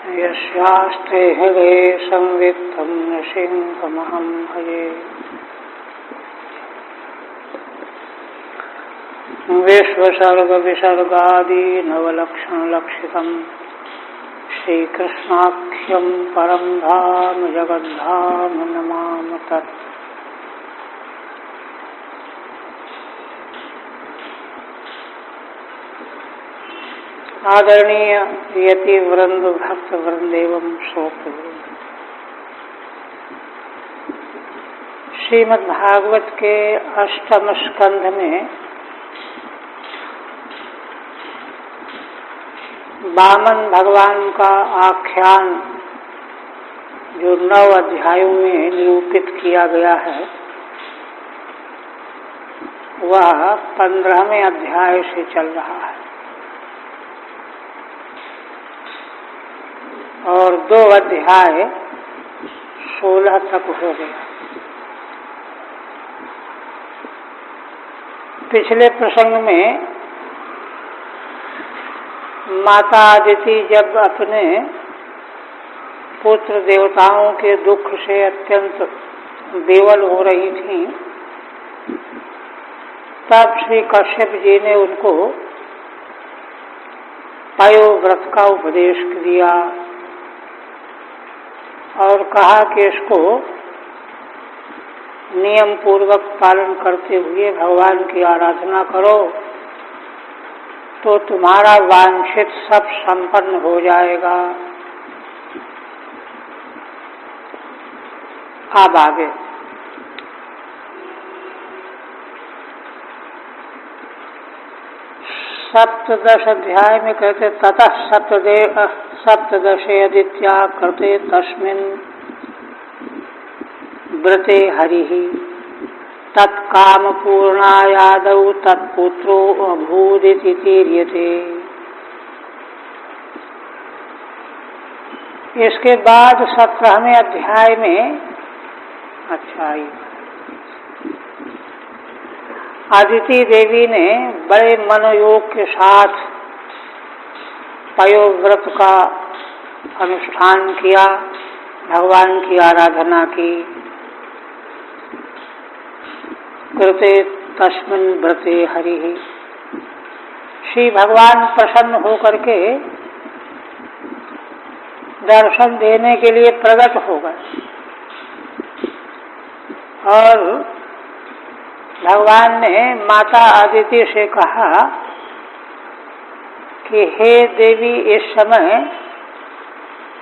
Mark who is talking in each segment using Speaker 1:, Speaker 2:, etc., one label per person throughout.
Speaker 1: यस्यास्ते हृदये संवित्तं नृसिंहमहं भजे। विश्वसर्गविसर्गादि नवलक्षणलक्षितं श्रीकृष्णाख्यं परं धाम जगद्धाम नमामि तत्। आदरणीय यति वृंद भक्त वृंद एवं श्रोत श्रीमद् भागवत के अष्टम स्कंध में वामन भगवान का आख्यान जो 9 अध्यायों में निरूपित किया गया है वह 15वें अध्याय से चल रहा है और 2 अध्याय 16 तक हो गया। पिछले प्रसंग में माता अदिति जब अपने पुत्र देवताओं के दुख से अत्यंत विवल हो रही थीं, तब श्री कश्यप जी ने उनको पयोव्रत का उपदेश दिया और कहा कि इसको नियम पूर्वक पालन करते हुए भगवान की आराधना करो तो तुम्हारा वांछित सब संपन्न हो जाएगा। अब आगे सप्तदश अध्याय में कहते ततः सप्तदशे अदित्या कृते तस्मिन् व्रते हरिः तत्काम पूर्णायादौ तत्पुत्रो अभूदिति तीर्यते। इसके बाद 17वें अध्याय में अदिति देवी ने बड़े मनोयोग के साथ पयोव्रत का अनुष्ठान किया, भगवान की आराधना की। कृते तस्मिन् व्रते हरिः, श्री भगवान प्रसन्न होकर के दर्शन देने के लिए प्रकट हो गए और भगवान ने माता अदिति से कहा कि हे देवी, इस समय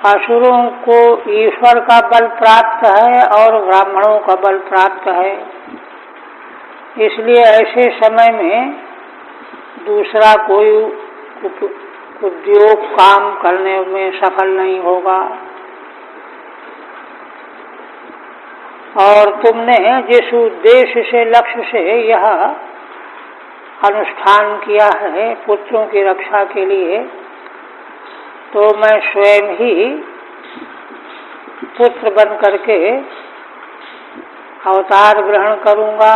Speaker 1: असुरों को ईश्वर का बल प्राप्त है और ब्राह्मणों का बल प्राप्त है, इसलिए ऐसे समय में दूसरा कोई उद्योग काम करने में सफल नहीं होगा और तुमने जिस उद्देश्य से लक्ष्य से यह अनुष्ठान किया है पुत्रों की रक्षा के लिए, तो मैं स्वयं ही पुत्र बन करके अवतार ग्रहण करूंगा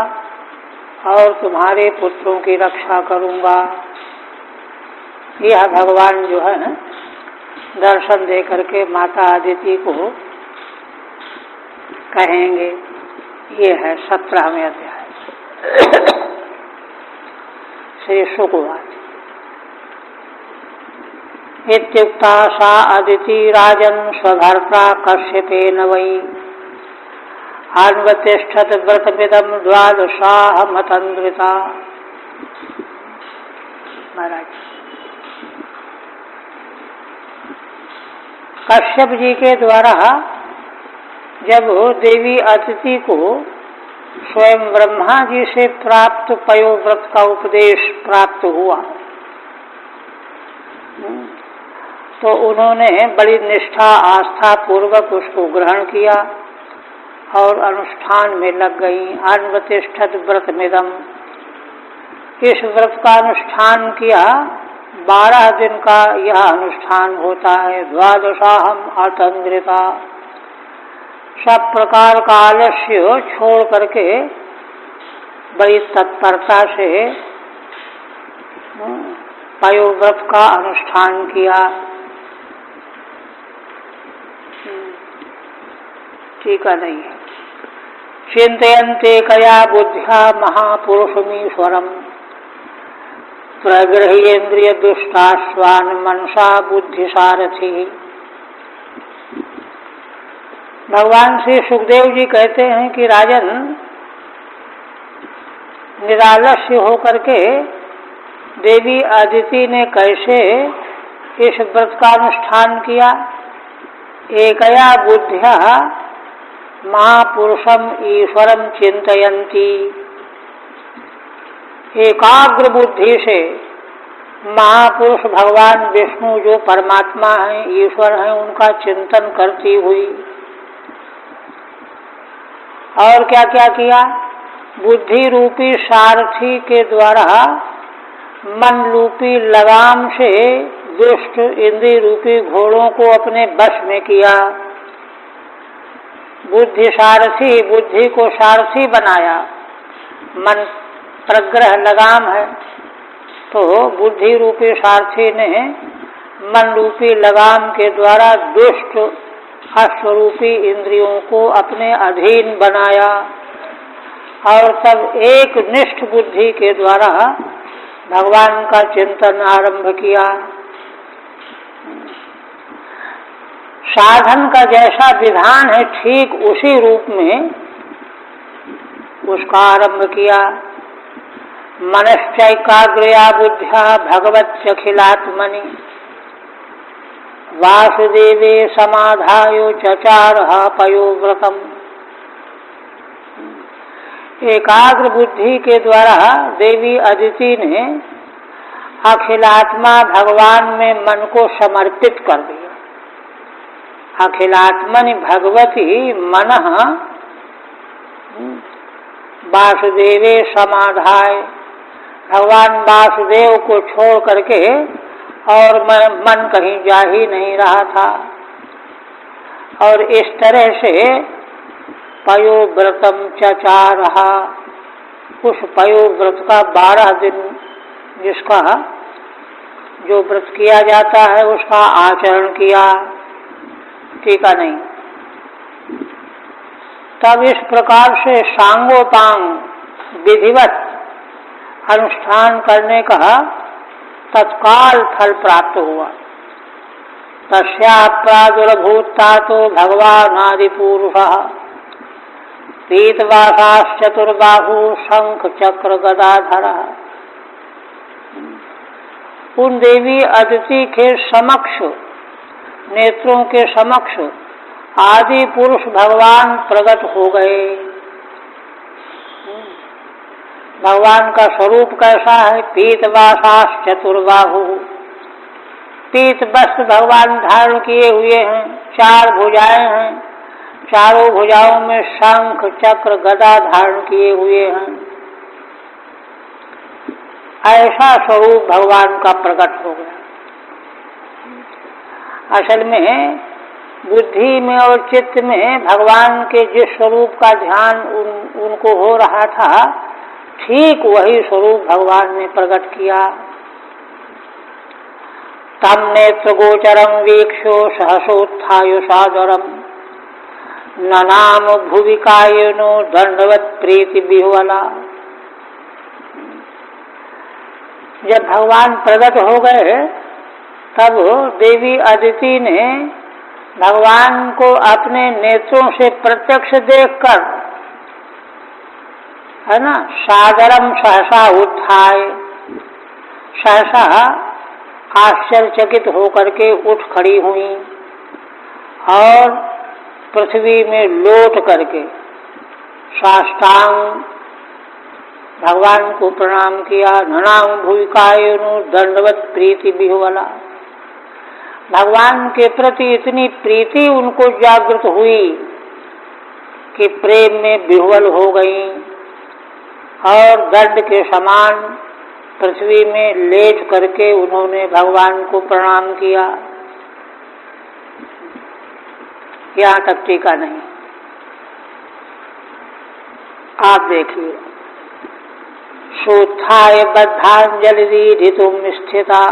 Speaker 1: और तुम्हारे पुत्रों की रक्षा करूंगा। यह भगवान जो है दर्शन दे करके माता अदिति को कहेंगे। ये है 17वें अध्याय। श्री शुकवाच इत्युक्ता सा अदिति राजन् स्वभर्ता कश्यपेन वै अन्वतिष्ठत् व्रतमिदं द्वादशाः मतन्द्रिता। महाराज कश्यप जी के द्वारा जब देवी अदिति को स्वयं ब्रह्मा जी से प्राप्त पयोव्रत का उपदेश प्राप्त हुआ तो उन्होंने बड़ी निष्ठा आस्था पूर्वक उसको ग्रहण किया और अनुष्ठान में लग गई। अन्वतिष्ठत् व्रतमिदं, इस व्रत का अनुष्ठान किया। 12 दिन का यह अनुष्ठान होता है। द्वादशाहम अतंद्रिता, सब प्रकार का आलस्य छोड़ करके बड़ी तत्परता से पयोव्रत का अनुष्ठान किया। टीका नहीं है। चिंतयन्ते कया बुद्ध्या महापुरुषमीश्वरम् प्रगृह्येन्द्रिय दुष्टाश्वान मनसा बुद्धि सारथी। भगवान श्री सुखदेव जी कहते हैं कि राजन, निरालस्य होकर के देवी अदिति ने कैसे इस व्रत का अनुष्ठान किया। एकया बुद्ध्या महापुरुषम ईश्वरम चिंतयन्ती, एकाग्र बुद्धि से महापुरुष भगवान विष्णु जो परमात्मा हैं, ईश्वर हैं, उनका चिंतन करती हुई और क्या क्या किया। बुद्धि रूपी सारथी के द्वारा मन रूपी लगाम से दुष्ट इंद्रिय रूपी घोड़ों को अपने वश में किया। बुद्धि सारथी, बुद्धि को सारथी बनाया। मन प्रग्रह लगाम है, तो बुद्धि रूपी सारथी ने मन रूपी लगाम के द्वारा दुष्ट अश्वरूपी इंद्रियों को अपने अधीन बनाया और तब एक निष्ठ बुद्धि के द्वारा भगवान का चिंतन आरंभ किया। साधन का जैसा विधान है ठीक उसी रूप में उसका आरंभ किया। मनश्चैकाग्रया बुद्ध्या भगवत्यखिलात्मनि वासुदेवे समाधायो चचारः पयोव्रतम्। एकाग्र बुद्धि के द्वारा देवी अदिति ने अखिलात्मा भगवान में मन को समर्पित कर दिया। अखिलात्मनि भगवती मनः वासुदेवे समाधाय, भगवान वासुदेव को छोड़ करके और मन कहीं जा ही नहीं रहा था। और इस तरह से पयोव्रतम चचारः, उस पयोव्रत का 12 दिन जिसका जो व्रत किया जाता है उसका आचरण किया। टीका नहीं। तब इस प्रकार से सांगोपांग विधिवत अनुष्ठान करने का तत्काल फल प्राप्त हुआ। तस्या प्रादुर्भूता तो भगवान आदि पुरुषः पीतवासाश्चतुर्बाहु शंख चक्र गदाधरः। उन देवी अदिति के समक्ष, नेत्रों के समक्ष आदि पुरुष भगवान प्रकट हो गए। भगवान का स्वरूप कैसा है। पीतवासाश्चतुर्बाहु, पीत वस्त्र भगवान धारण किए हुए हैं, 4 भुजाएं हैं, चारों भुजाओं में शंख चक्र गदा धारण किए हुए हैं। ऐसा स्वरूप भगवान का प्रकट हो गया। असल में बुद्धि में और चित्त में भगवान के जिस स्वरूप का ध्यान उनको हो रहा था, ठीक वही स्वरूप भगवान ने प्रकट किया। तम नेत्र गोचरम वीक्षो सहसोत्थाय सादरम ननाम भुविकायनो दंडवत प्रीति बिहुवला। जब भगवान प्रकट हो गए तब देवी अदिति ने भगवान को अपने नेत्रों से प्रत्यक्ष देखकर, है ना, सादरम सहसा उत्थाय, सहसा आश्चर्यचकित होकर के उठ खड़ी हुई और पृथ्वी में लौट करके साष्टांग भगवान को प्रणाम किया। ननाम भूविकायनु दंडवत प्रीति बिहुवला। भगवान के प्रति इतनी प्रीति उनको जागृत हुई कि प्रेम में बिहुवल हो गई और दंड के समान पृथ्वी में लेट करके उन्होंने भगवान को प्रणाम किया। यहाँ तक टीका नहीं। आप देखिए, सोत्थाय बद्धांजलि ऋतुम स्थिता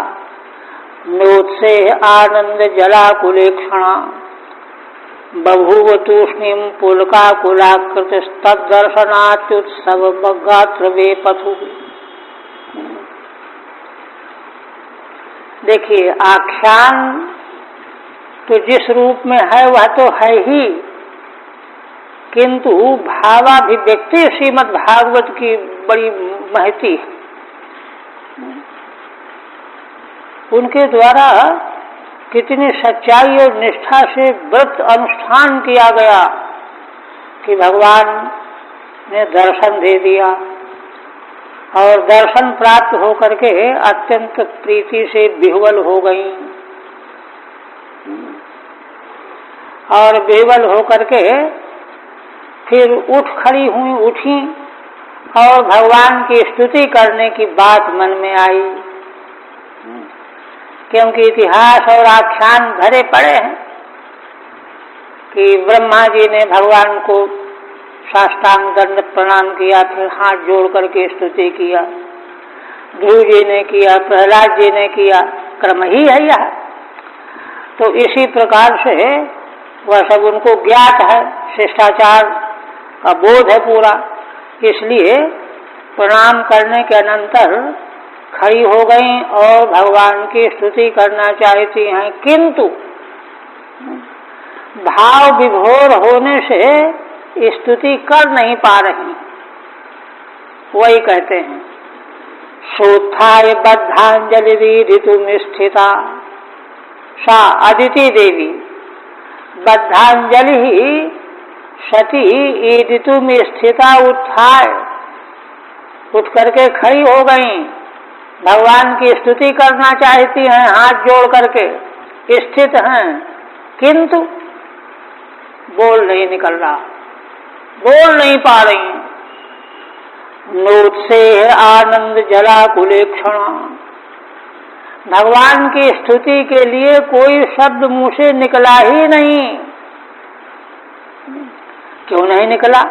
Speaker 1: नोत्से आनंद जलाकुले क्षणा बभूव तूष्णीम पुलकाकुलाकृत तद्दर्शनात्युत्सव गात्र वे पथु। देखिए, आख्यान तो जिस रूप में है वह तो है ही, किंतु भावाभिव्यक्ति श्रीमद् भागवत की बड़ी महती है। उनके द्वारा कितनी सच्चाई और निष्ठा से व्रत अनुष्ठान किया गया कि भगवान ने दर्शन दे दिया और दर्शन प्राप्त होकर के अत्यंत प्रीति से विह्वल हो गई और विह्वल होकर के फिर उठ खड़ी हुई, उठी और भगवान की स्तुति करने की बात मन में आई, क्योंकि इतिहास और आख्यान भरे पड़े हैं कि ब्रह्मा जी ने भगवान को साष्टांग दंड प्रणाम किया, फिर हाथ जोड़ करके स्तुति किया, ध्रुव जी ने किया, प्रहलाद जी ने किया, क्रम ही है यह। तो इसी प्रकार से वह सब उनको ज्ञात है, शिष्टाचार का बोध है पूरा, इसलिए प्रणाम करने के अनंतर खड़ी हो गई और भगवान की स्तुति करना चाहती हैं, किंतु भाव विभोर होने से स्तुति कर नहीं पा रही। वही कहते हैं, सोत्थाय बद्धांजलि ऋतुम स्थिता सा अदिति देवी बद्धांजलि सती ऋतु में स्थिता उत्थाय, उठ करके खड़ी हो गई, भगवान की स्तुति करना चाहती हैं, हाथ जोड़ करके स्थित हैं, किंतु बोल नहीं निकल रहा, बोल नहीं पा रही। नोत्से आनंद जलाकुले क्षण, भगवान की स्तुति के लिए कोई शब्द मुंह से निकला ही नहीं। क्यों नहीं निकला?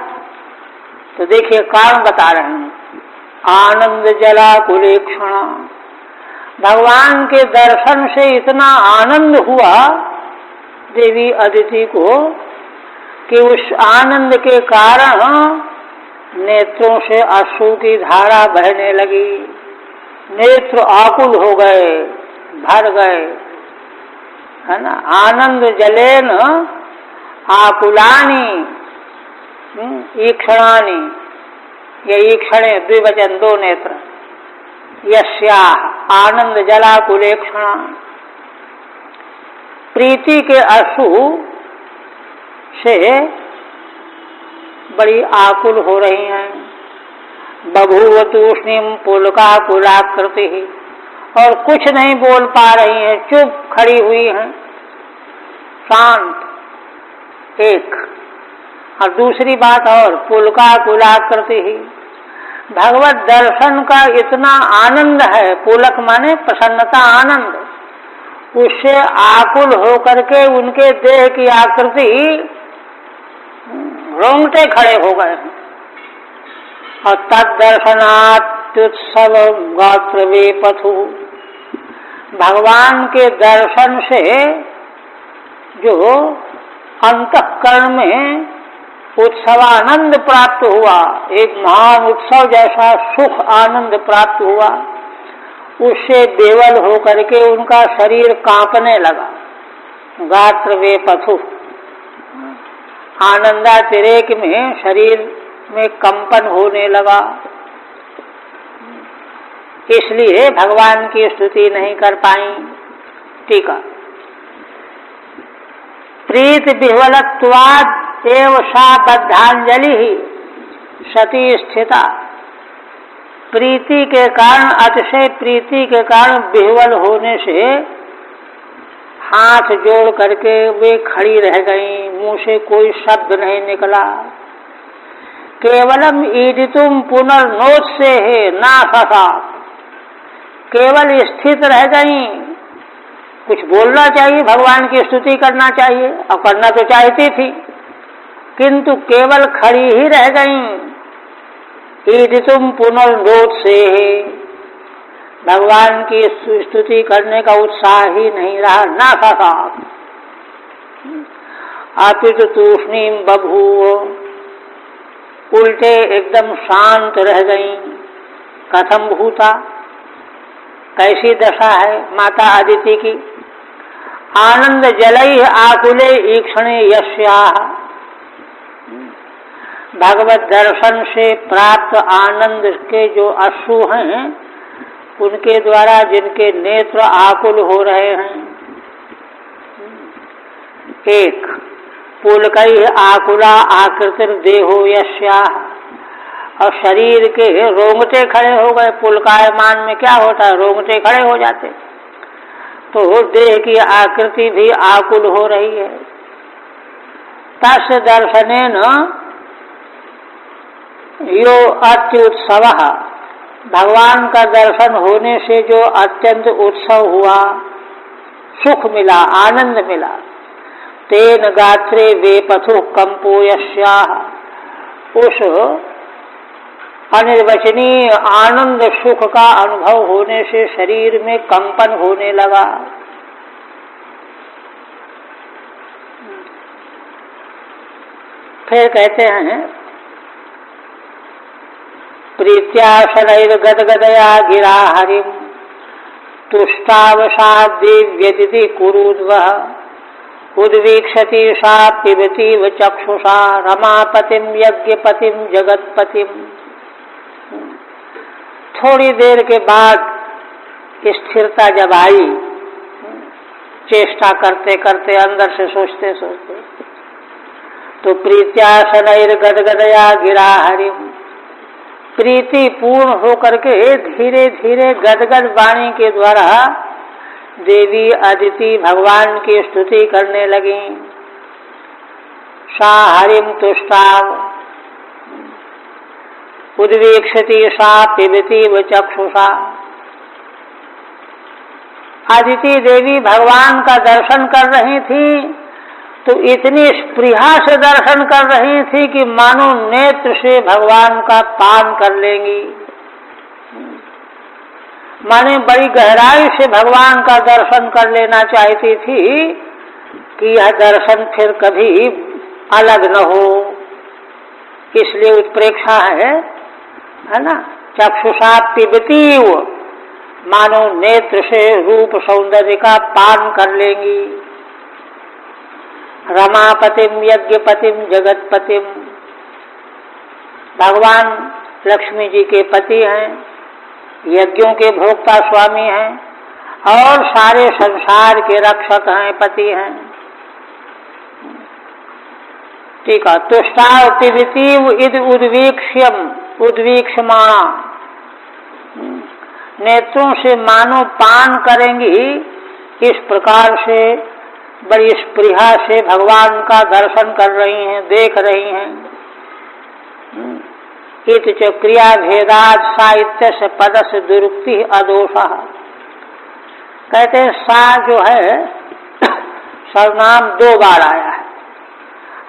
Speaker 1: तो देखिए कारण बता रहे हैं। आनंद जलाकुले क्षण, भगवान के दर्शन से इतना आनंद हुआ देवी अदिति को कि उस आनंद के कारण नेत्रों से अश्रु की धारा बहने लगी, नेत्र आकुल हो गए, भर गए, है ना। आनंद जलेन आकुलानी ईक्षणानी, ये ईक्षणे द्विवचन दो नेत्र, यस्याः आनंद जलाकुले क्षण, प्रीति के अश्रु से बड़ी आकुल हो रही हैं। बभूव तूष्णीम पुलकाकुलाकृति, और कुछ नहीं बोल पा रही हैं, चुप खड़ी हुई हैं, शांत एक। और दूसरी बात और, पुलकाकुलाकृति, भगवत दर्शन का इतना आनंद है, पुलक माने प्रसन्नता, आनंद, उससे आकुल होकर के उनके देह की आकृति रोंगटे खड़े हो गए हैं। और तद्दर्शनात्युत्सव गात्र वे पथु, भगवान के दर्शन से जो अंतःकरण में उत्सवानंद प्राप्त हुआ, एक महान उत्सव जैसा सुख आनंद प्राप्त हुआ, उससे बेवल होकर के उनका शरीर कांपने लगा। गात्र वे पथु, आनंदातिरेक में शरीर में कंपन होने लगा, इसलिए भगवान की स्तुति नहीं कर पाई। टीका, प्रीत विह्वलत्वाद एव सा बद्धांजलि सती स्थिता, प्रीति के कारण, अतिशय प्रीति के कारण विह्वल होने से हाथ जोड़ करके वे खड़ी रह गईं, मुंह से कोई शब्द नहीं निकला। केवलम ईदितुम पुनर्नोत्से है नासा, केवल स्थित रह गईं। कुछ बोलना चाहिए, भगवान की स्तुति करना चाहिए, और करना तो चाहती थी, किंतु केवल खड़ी ही रह गईं। ईदितुम पुनर्नोत्से है, भगवान की स्तुति करने का उत्साह ही नहीं रहा, नासा। अपितु तूष्णीम बभूव, उल्टे एकदम शांत रह गईं। कथम भूता, कैसी दशा है माता अदिति की? आनंद जलैः आकुले ईक्षणे यस्याः, भगवत दर्शन से प्राप्त आनंद के जो अश्रु हैं, उनके द्वारा जिनके नेत्र आकुल हो रहे हैं। एक पुलकैः आकुला आकृतिर देहो यस्याः, और शरीर के रोंगटे खड़े हो गए। पुलकायमान में क्या होता है, रोंगटे खड़े हो जाते, तो देह की आकृति भी आकुल हो रही है। तस्य दर्शनेन यो अत्युत्सव, भगवान का दर्शन होने से जो अत्यंत उत्सव हुआ, सुख मिला, आनंद मिला। तेन गात्रे वेपथु कंपो यस्याः, उस अनिर्वचनीय आनंद सुख का अनुभव होने से शरीर में कंपन होने लगा। फिर कहते हैं प्रीत्या शनैर्गदगदया गिरा हरिम तुष्टावसाद्यदिति कुरुद्वः उद्वीक्षति सा पिबतीव चक्षुषा रमापतिम यज्ञपतिम जगतपतिम। थोड़ी देर के बाद स्थिरता जब आई, चेष्टा करते करते अंदर से सोचते सोचते, तो प्रीत्या शनैर्गदगदया गिरा हरिम, प्रीति पूर्ण होकर के धीरे धीरे गदगद वाणी के द्वारा देवी अदिति भगवान की स्तुति करने लगी। सा हरिम तुष्टाव उद्वीक्षति सा पिबतीव चक्षुषा। अदिति देवी भगवान का दर्शन कर रही थी, तो इतनी स्पृहा से दर्शन कर रही थी कि मानो नेत्र से भगवान का पान कर लेंगी। माने बड़ी गहराई से भगवान का दर्शन कर लेना चाहती थी कि यह दर्शन फिर कभी अलग न हो, इसलिए उत्प्रेक्षा है ना। चक्षुषा पिबतीव, मानो नेत्र से रूप सौंदर्य का पान कर लेंगी। रमापतिम यज्ञपतिम जगतपतिम, भगवान लक्ष्मी जी के पति हैं, यज्ञों के भोक्ता स्वामी हैं और सारे संसार के रक्षक हैं, पति हैं। ठीक है। तुष्टाव पिबतीव इद उद्वीक्ष्यम उद्वीक्षमाणा, नेत्रों से मानो पान करेंगी, इस प्रकार से बड़ी स्पृहा से भगवान का दर्शन कर रही हैं, देख रही हैं। इत च क्रिया भेदाद साहित्य से पद से दुरुक्ति अदोषा। कहते हैं सा जो है सर्वनाम दो बार आया है।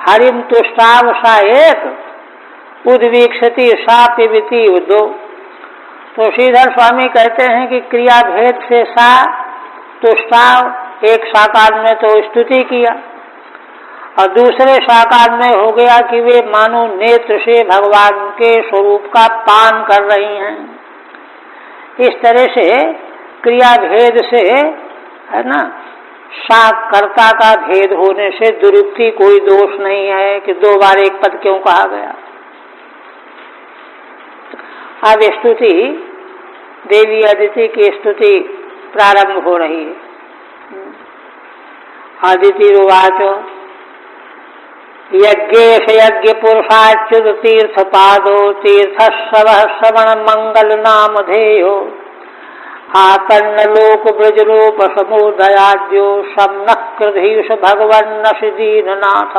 Speaker 1: हरिम तुष्टाव सा एक, उद्वीक्षति सा पिबती दो। तो श्रीधर स्वामी कहते हैं कि क्रिया भेद से सा तुष्टाव, एक साकार में तो स्तुति किया और दूसरे साकार में हो गया कि वे मानो नेत्र से भगवान के स्वरूप का पान कर रही हैं। इस तरह से क्रिया भेद से, है ना, साकर्ता का भेद होने से दुरुक्ति कोई दोष नहीं है कि दो बार एक पद क्यों कहा गया। अब स्तुति, देवी अदिति की स्तुति प्रारंभ हो रही है। अदिति उवाच यज्ञेश यज्ञ पुरुषाच्युत तीर्थ पादो तीर्थ श्रवण मंगल नाम धेयो आकर्ण लोक ब्रज रूप समुदयाद्यो सम्नः कृधीश भगवन्न दीननाथ।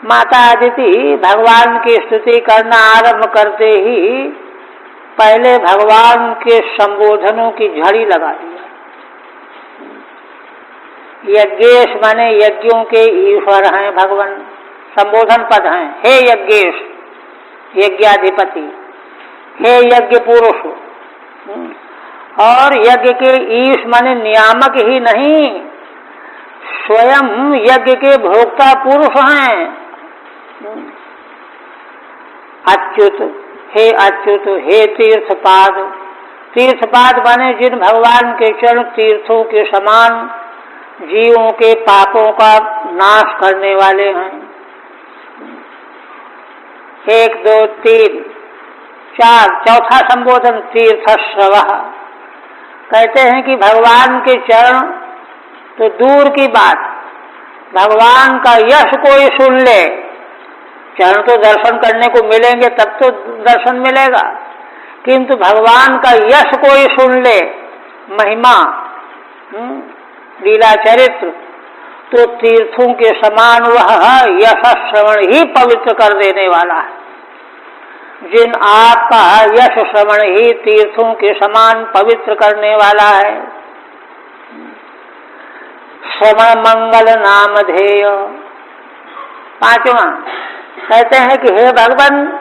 Speaker 1: माता अदिति भगवान की स्तुति करना आरंभ करते ही पहले भगवान के संबोधनों की झड़ी लगा दिया। यज्ञेश माने यज्ञों के ईश्वर हैं भगवान, संबोधन पद हैं। हे यज्ञेश, यज्ञाधिपति, हे यज्ञ पुरुष। और यज्ञ के ईश माने नियामक ही नहीं, स्वयं यज्ञ के भोक्ता पुरुष हैं। अच्युत, हे अच्युत, हे तीर्थपाद। तीर्थपाद माने जिन भगवान के चरण तीर्थों के समान जीवों के पापों का नाश करने वाले हैं। 1 2 3 4 चौथा संबोधन तीर्थश्रवः। कहते हैं कि भगवान के चरण तो दूर की बात, भगवान का यश कोई सुन ले, चरण तो दर्शन करने को मिलेंगे तब तो दर्शन मिलेगा, किंतु भगवान का यश कोई सुन ले, महिमा, लीला चरित्र, तो तीर्थों के समान वह यश श्रवण ही पवित्र कर देने वाला है। जिन आपका यश श्रवण ही तीर्थों के समान पवित्र करने वाला है। श्रवण मंगल नामधेय। 5वां कहते हैं कि हे भगवान,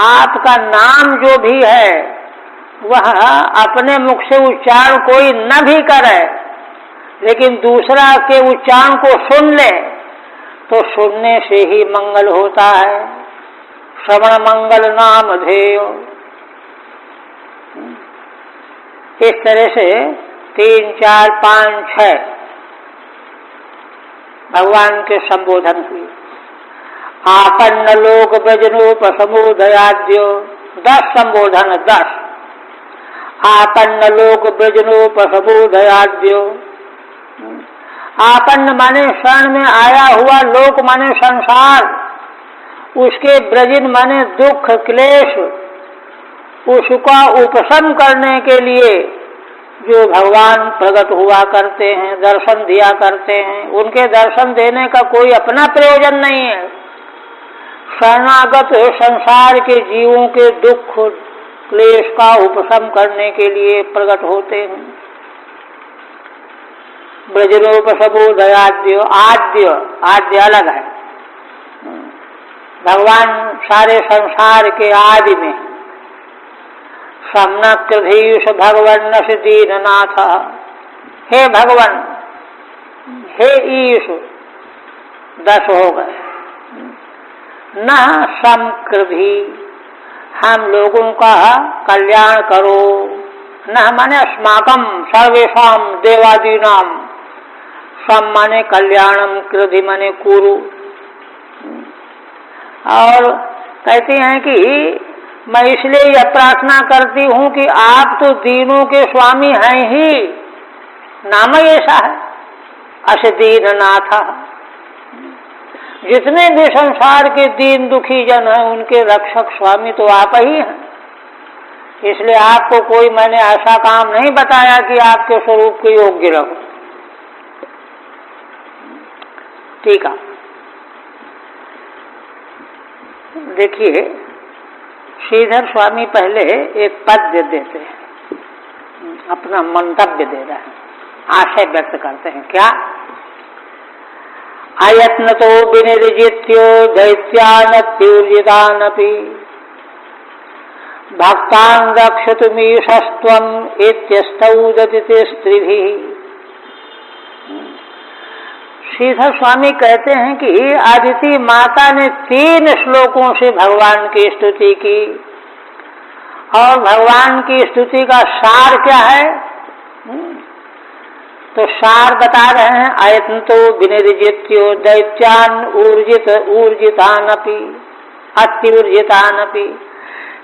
Speaker 1: आपका नाम जो भी है वह अपने मुख से उच्चारण कोई न भी करे, लेकिन दूसरा के उच्चारण को सुन ले तो सुनने से ही मंगल होता है। श्रवण मंगल नामधेय। इस तरह से 3 4 5 6 भगवान के संबोधन हुए। आपन्न लोक ब्रजनोप समुदयाद्य। 10 संबोधन 10। आपन्न लोक ब्रजनोप समुदयाद्य। आपन्न माने क्षण में आया हुआ, लोक माने संसार, उसके ब्रजिन माने दुख क्लेश, उसका उपशम करने के लिए जो भगवान प्रकट हुआ करते हैं, दर्शन दिया करते हैं, उनके दर्शन देने का कोई अपना प्रयोजन नहीं है। शरणागत संसार के जीवों के दुख क्लेश का उपशम करने के लिए प्रकट होते हैं। ब्रजनोपसमुदयाद्य। आद्य, आद्य अलग है, भगवान सारे संसार के आदि में। सम्यक्धीश भगवन्नस दीननाथ। हे भगवान, हे ईश, 10 हो गए। न समकृधि, हम लोगों का कल्याण करो। न माने अस्माकं सर्वेषां देवादीनाम। सम माने कल्याणम, कृधि माने कुरु। और कहते हैं कि मैं इसलिए यह प्रार्थना करती हूँ कि आप तो दीनों के स्वामी हैं ही, नाम ही ऐसा है, अस दीननाथ। जितने भी संसार के दीन दुखी जन हैं उनके रक्षक स्वामी तो आप ही हैं। इसलिए आपको कोई मैंने ऐसा काम नहीं बताया कि आपके स्वरूप के योग्य रहो। ठीक है, देखिए श्रीधर स्वामी पहले एक पद्य देते हैं, अपना मंतव्य दे रहे हैं, आशय व्यक्त करते हैं। क्या? अयत्न तो विनिर्जित्यो दैत्यानत्युर्जितानपि भक्तान् रक्षतुमीशस्त्वम् इत्यस्तौदति स्त्रीभिः। श्रीधर स्वामी कहते हैं कि आदिति माता ने 3 श्लोकों से भगवान की स्तुति की, और भगवान की स्तुति का सार क्या है? तो सार बता रहे हैं। अयत्न तो विनिर्जित्यो दैत्यान ऊर्जितानपि अत्युर्जितानपि।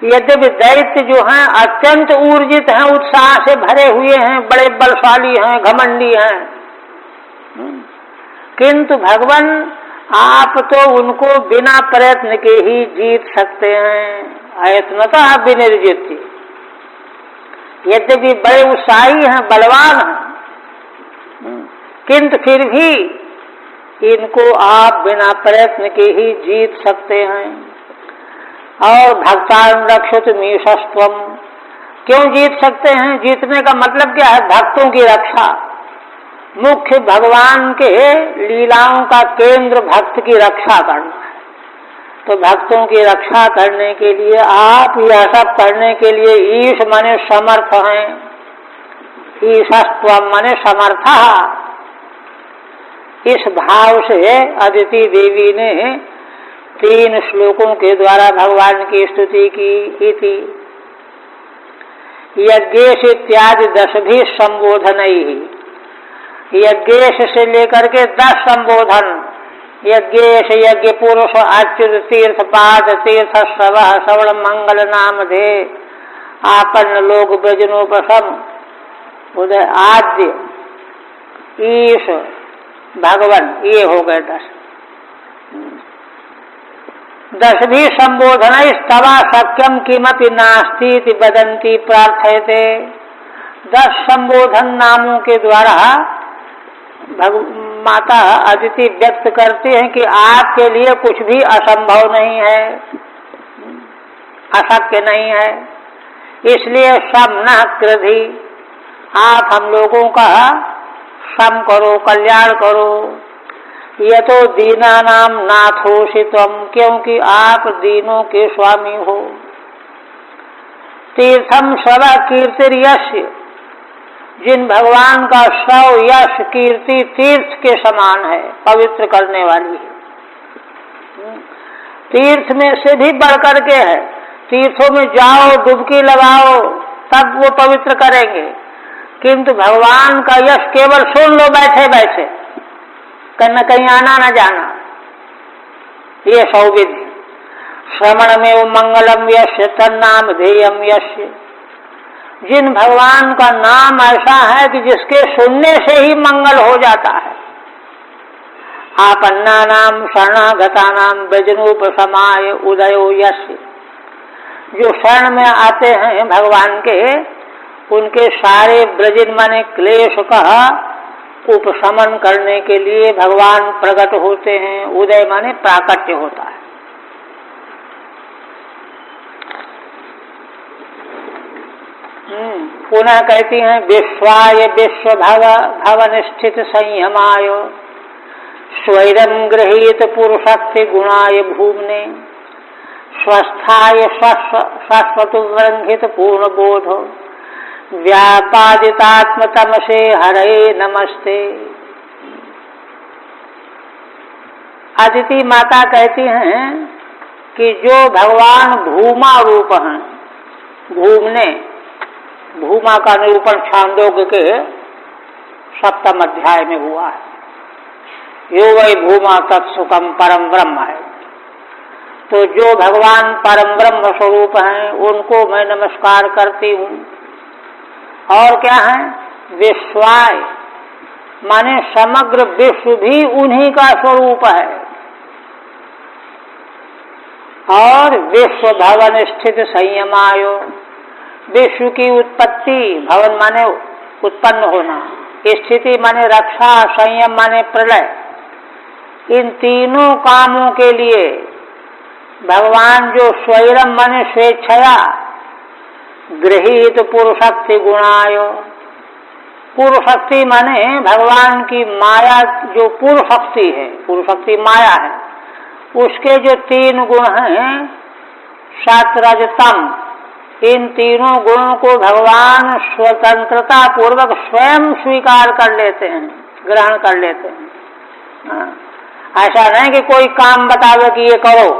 Speaker 1: यद्यपि दैत्य जो हैं अत्यंत ऊर्जित हैं, उत्साह से भरे हुए हैं, बड़े बलशाली हैं, घमंडी हैं, किंतु भगवान आप तो उनको बिना प्रयत्न के ही जीत सकते हैं। अयत्नतः विनिर्जित्य। यद्यपि बड़े उत्साही हैं, बलवान हैं, किंतु फिर भी इनको आप बिना प्रयत्न के ही जीत सकते हैं। और भक्तान् रक्षतुमीशस्त्वम्। क्यों जीत सकते हैं? जीतने का मतलब क्या है? भक्तों की रक्षा। मुख्य भगवान के लीलाओं का केंद्र भक्त की रक्षा करना है। तो भक्तों की रक्षा करने के लिए आप यह सब करने के लिए ईश माने समर्थ हैं। ईशस्त्वम माने समर्थ। इस भाव से अदिति देवी ने 3 श्लोकों के द्वारा भगवान की स्तुति की थी। यज्ञेश इत्यादि 10 भी संबोधन ही, यज्ञेश से लेकर के 10 संबोधन, यज्ञेश यज्ञ पुरुष अच्युत तीर्थ पाद तीर्थ श्रव श्रवण मंगल नाम धे आपन्न लोक ब्रजनोपम उदय आद्य ईश भगवान, ये हो गए 10। 10 भी संबोधन स्तवा शक्यम किमपि नास्ति बदंती प्रार्थयते। 10 संबोधन नामों के द्वारा माता अदिति व्यक्त करती हैं कि आपके लिए कुछ भी असंभव नहीं है, अशक्य नहीं है, इसलिए सम न कृधि, आप हम लोगों का सम करो, कल्याण करो। ये तो दीना नाम नाथोषितम, क्योंकि आप दीनों के स्वामी हो। तीर्थम स्व कीर्तिर्यस्य, जिन भगवान का स्व यश कीर्ति तीर्थ के समान है, पवित्र करने वाली है। तीर्थ में से भी बढ़कर के है, तीर्थों में जाओ डुबकी लगाओ तब वो पवित्र करेंगे, किंतु भगवान का यश केवल सुन लो बैठे बैठे, कहीं कहीं आना न जाना, ये सौविध्य। श्रवण में वो मंगलम यस्य तन्नाम ध्येयम यस्य, जिन भगवान का नाम ऐसा है कि जिसके सुनने से ही मंगल हो जाता है। आपन्ना नाम शरणागता नाम ब्रजनोपसमाय उदयो यस्य, जो शरण में आते हैं भगवान के, उनके सारे ब्रजिन माने क्लेश का उपशमन करने के लिए भगवान प्रकट होते हैं। उदय माने प्राकट्य होता है। पुनः कहती हैं विश्वाय विश्व भवन स्थित संयमाय स्वैरम गृहीत पुरुषक्ति गुणाय भूमने स्वस्थाय शाश्वत वृंहित पूर्ण बोध व्यापादितात्मतमसे हरे नमस्ते। अदिति माता कहती हैं कि जो भगवान भूमा रूप हैं, भूमने, भूमा का निरूपण छांदोग्य के 7वें अध्याय में हुआ है। यो वै भूमा तत्सुखम परम ब्रह्म है। तो जो भगवान परम ब्रह्म स्वरूप हैं उनको मैं नमस्कार करती हूँ। और क्या है? विश्वाय माने समग्र विश्व भी उन्हीं का स्वरूप है। और विश्व भवन स्थित संयमायो, विश्व की उत्पत्ति, भवन माने उत्पन्न होना, स्थिति माने रक्षा, संयम माने प्रलय, इन तीनों कामों के लिए भगवान जो स्वैरम माने स्वेच्छया गृहीत पुरुषक्ति गुणाय, पुरुषक्ति माने भगवान की माया, जो पुरुषक्ति है, पुरुषक्ति माया है, उसके जो 3 गुण हैं सत रज तम, इन तीनों गुणों को भगवान स्वतंत्रता पूर्वक स्वयं स्वीकार कर लेते हैं, ग्रहण कर लेते हैं। ऐसा नहीं कि कोई काम बतावे कि ये करो,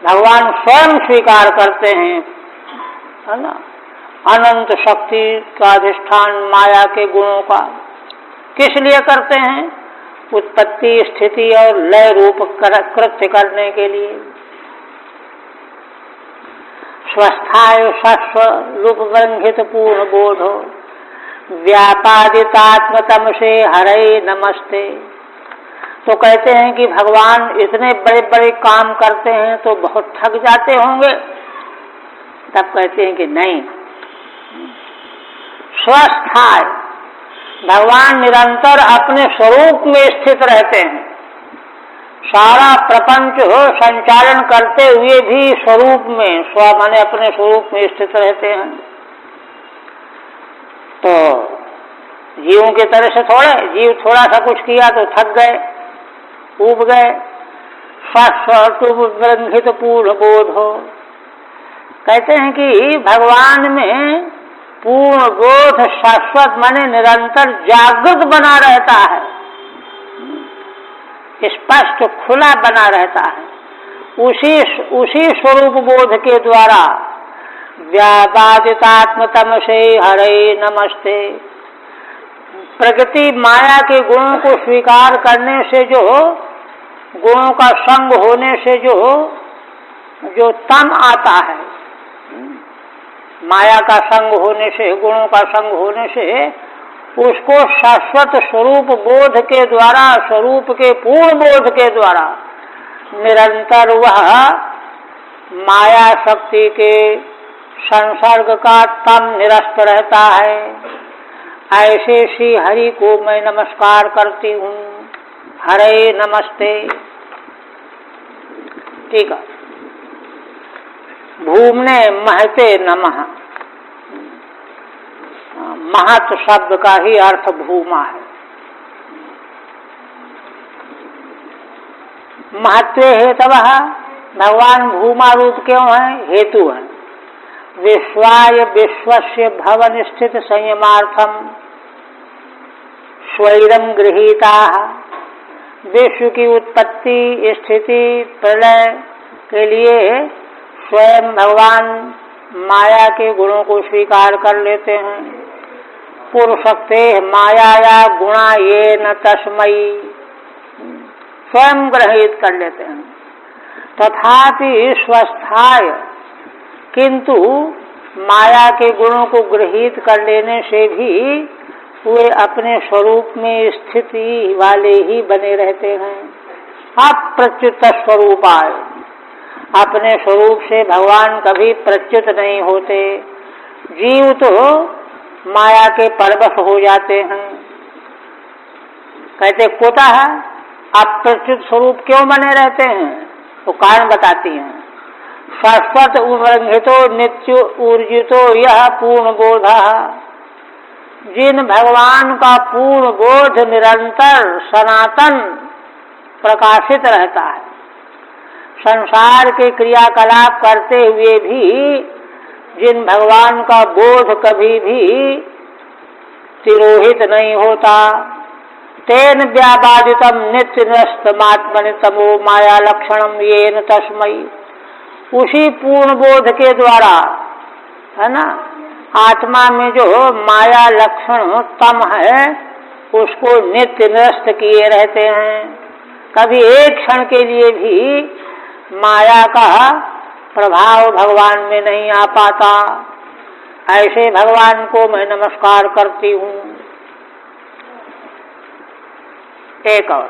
Speaker 1: भगवान स्वयं स्वीकार करते हैं, है ना। अनंत शक्ति का अधिष्ठान माया के गुणों का किस लिए करते हैं? उत्पत्ति, स्थिति और लय रूप कृत्य करने के लिए। स्वस्थाय शस्व रूप वृंहित पूर्ण बोध व्यापादितात्मतम से हरे नमस्ते। तो कहते हैं कि भगवान इतने बड़े बड़े काम करते हैं तो बहुत थक जाते होंगे। तब कहते हैं कि नहीं, स्वस्थाय, भगवान निरंतर अपने स्वरूप में स्थित रहते हैं। सारा प्रपंच संचालन करते हुए भी स्वरूप में, स्व माने अपने स्वरूप में स्थित रहते हैं। तो जीवों की तरह से थोड़े, जीव थोड़ा सा कुछ किया तो थक गए, ऊब गए। स्वतुब्रंहित पूर्ण बोध हो, कहते हैं कि भगवान में पूर्ण बोध शाश्वत माने निरंतर जागृत बना रहता है, स्पष्ट खुला बना रहता है। उसी स्वरूप बोध के द्वारा व्यापादितात्मतम से हरे नमस्ते, प्रकृति माया के गुणों को स्वीकार करने से जो गुणों का संग होने से जो तम आता है, माया का संग होने से, गुणों का संग होने से उसको शाश्वत स्वरूप बोध के द्वारा, स्वरूप के पूर्ण बोध के द्वारा निरंतर वह माया शक्ति के संसर्ग का तम निरस्त रहता है। ऐसे श्री हरि को मैं नमस्कार करती हूँ। हरे नमस्ते। ठीक है। भूमने महते नमः, महत शब्द का ही अर्थ भूमा है। महत्व हेतवः, भगवान भूमा रूप क्यों है? हेतु है। विश्वाय विश्वस्य भवन स्थित संयमार्थम स्वैरम गृहीता, विश्व की उत्पत्ति स्थिति प्रलय के लिए स्वयं भगवान माया के गुणों को स्वीकार कर लेते हैं। पुरुषक्ते माया गुणा ये न तस्मयी, स्वयं ग्रहित कर लेते हैं। तथापि स्वस्थाय, किंतु माया के गुणों को ग्रहित कर लेने से भी वे अपने स्वरूप में स्थिति वाले ही बने रहते हैं। अप्रच्युत स्वरूप आए, अपने स्वरूप से भगवान कभी प्रच्युत नहीं होते। जीव तो माया के परवश हो जाते हैं। कहते कुतः अप्रच्युत स्वरूप क्यों बने रहते हैं? तो कारण बताती हैं। शाश्वत उल्लंघितो नित्य ऊर्जितो यह पूर्ण बोध, जिन भगवान का पूर्ण बोध निरंतर सनातन प्रकाशित रहता है, संसार के क्रियाकलाप करते हुए भी जिन भगवान का बोध कभी भी तिरोहित नहीं होता, तेन व्यापादितम नित्य नस्तमात्मनि तमो माया लक्षणम येन तस्मयी, उसी पूर्ण बोध के द्वारा, है ना, आत्मा में जो माया लक्षण तम है उसको नित्य नष्ट किए रहते हैं। कभी एक क्षण के लिए भी माया का प्रभाव भगवान में नहीं आ पाता। ऐसे भगवान को मैं नमस्कार करती हूँ। एक और,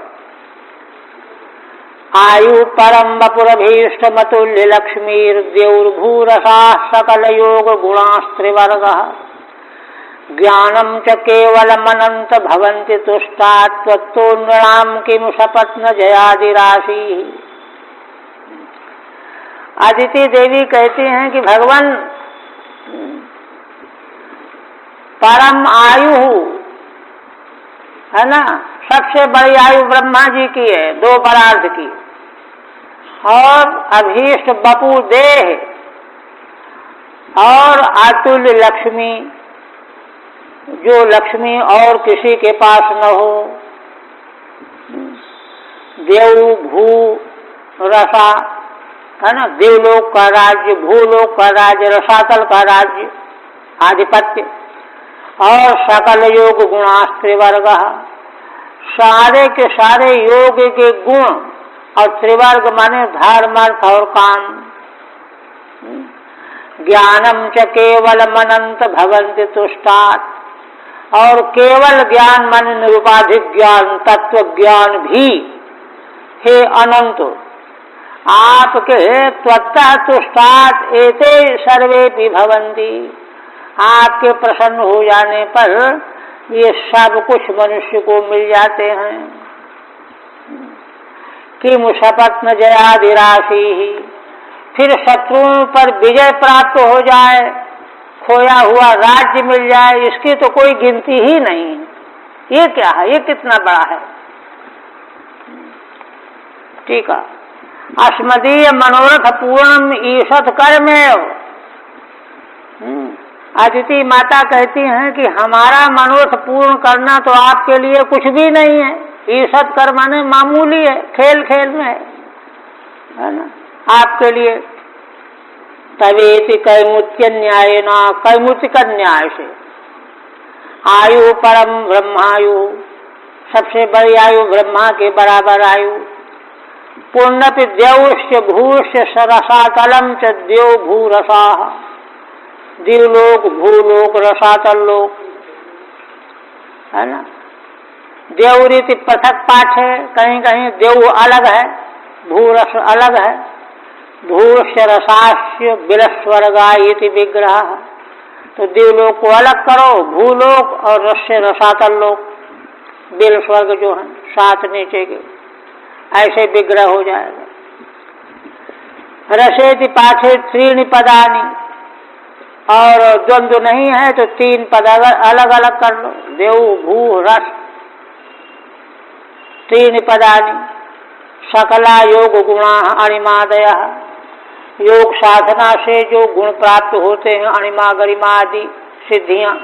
Speaker 1: आयु परम वपुरभीष्ट मतुल्य लक्ष्मीर द्यौर्भूरसा सकल योग गुणास्त्रिवर्ग, ज्ञानम च केवलमनंत भवन्ति तुष्टात् त्वत्तो नृणाम किम सपत्न जयादिराशि। अदिति देवी कहती हैं कि भगवान परम आयु है ना, सबसे बड़ी आयु ब्रह्मा जी की है, 2 परार्ध की, और अभीष्ट बपू देह और अतुल्य लक्ष्मी, जो लक्ष्मी और किसी के पास न हो। देव भू रसा, है ना, देवलोक का राज्य, भूलोक का राज्य, रसातल का राज्य, आधिपत्य, और सकल योग गुणास्त्रिवर्ग, सारे के सारे योग के गुण, और त्रिवर्ग माने धर्म अर्थ और काम। ज्ञानम च केवलम अनंत भवन्ति तुष्टात्, और केवल ज्ञान माने निरुपाधिक ज्ञान, तत्व ज्ञान भी हे अनंत आपके त्वत्तः तुष्टात् एते सर्वेपि भवन्ति, आपके प्रसन्न हो जाने पर ये सब कुछ मनुष्य को मिल जाते हैं। किम सपत्न जयादिराशि, फिर शत्रुओं पर विजय प्राप्त हो जाए, खोया हुआ राज्य मिल जाए, इसकी तो कोई गिनती ही नहीं। ये क्या है? ये कितना बड़ा है। ठीक है। अस्मदीय मनोरथ पूर्णम ईशत कर्मेव, अदिति माता कहती हैं कि हमारा मनोरथ पूर्ण करना तो आपके लिए कुछ भी नहीं है, ये सब कर्म माने मामूली है, खेल खेल में है ना आपके लिए। तवेति कैमुत्य न्याय न, कैमुत्य का न्याय से आयु परम ब्रह्मायु, सबसे बड़ी आयु ब्रह्मा के बराबर आयु। पुण्यपि द्यौश्च भूश्च रसातलम च द्यो भूरसा, दिवलोक भूलोक रसातल लोक है ना। देवरीति पृथक पाठ है, कहीं कहीं देव अलग है, भूरस अलग है। भूश्च रसास्य बिलस्वर्गा इति विग्रह, तो देवलोक को अलग करो, भूलोक और रस्य रसातल लोक, बिल स्वर्ग जो है सात नीचे के, ऐसे विग्रह हो जाएगा। रसेति पाठे त्रीणि पदानी, और द्वंद्व नहीं है तो तीन पद अलग अलग कर लो, देव भू रस तीन पदानी। सकला योग गुणा अणिमादय, योग साधना से जो गुण प्राप्त होते हैं, अणिमा गरिमा आदि सिद्धियां,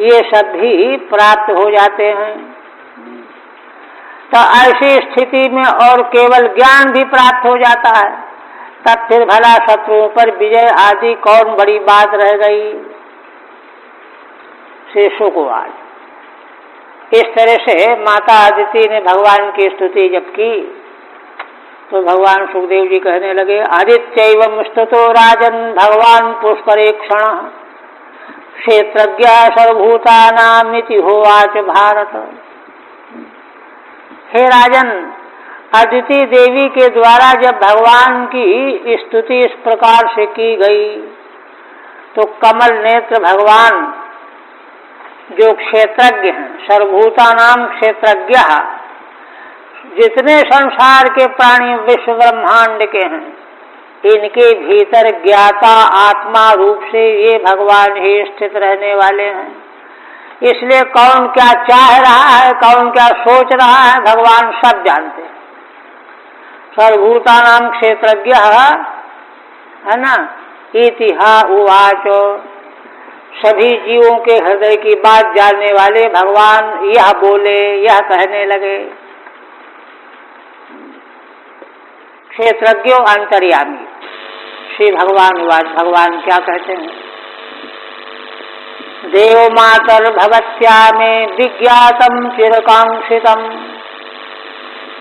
Speaker 1: ये सब भी प्राप्त हो जाते हैं। तो ऐसी स्थिति में और केवल ज्ञान भी प्राप्त हो जाता है, तब फिर भला शत्रुओं पर विजय आदि कौन बड़ी बात रह गई। शेषों को आज इस तरह से माता अदिति ने भगवान की स्तुति जब की तो भगवान सुखदेव जी कहने लगे, आदित्यैवं स्तुतो राजन भगवान पुष्परेक्षण क्षेत्रज्ञ सर्वभूतानामिति होवाच भारत। हे राजन, अदिति देवी के द्वारा जब भगवान की स्तुति इस प्रकार से की गई तो कमल नेत्र भगवान जो क्षेत्रज्ञ हैं, सर्वभूतानाम क्षेत्रज्ञ, जितने संसार के प्राणी विश्व ब्रह्मांड के हैं, इनके भीतर ज्ञाता आत्मा रूप से ये भगवान ही स्थित रहने वाले हैं। इसलिए कौन क्या चाह रहा है, कौन क्या सोच रहा है, भगवान सब जानते हैं। सर्वभूतानाम क्षेत्रज्ञ है ना, इतिहा उवाचो, सभी जीवों के हृदय की बात जानने वाले भगवान यह बोले, यह कहने लगे। क्षेत्रज्ञो अंतर्यामी, श्री भगवान वाद भगवान क्या कहते हैं, देव मातर भवत्या में विज्ञातम चिरकांक्षितम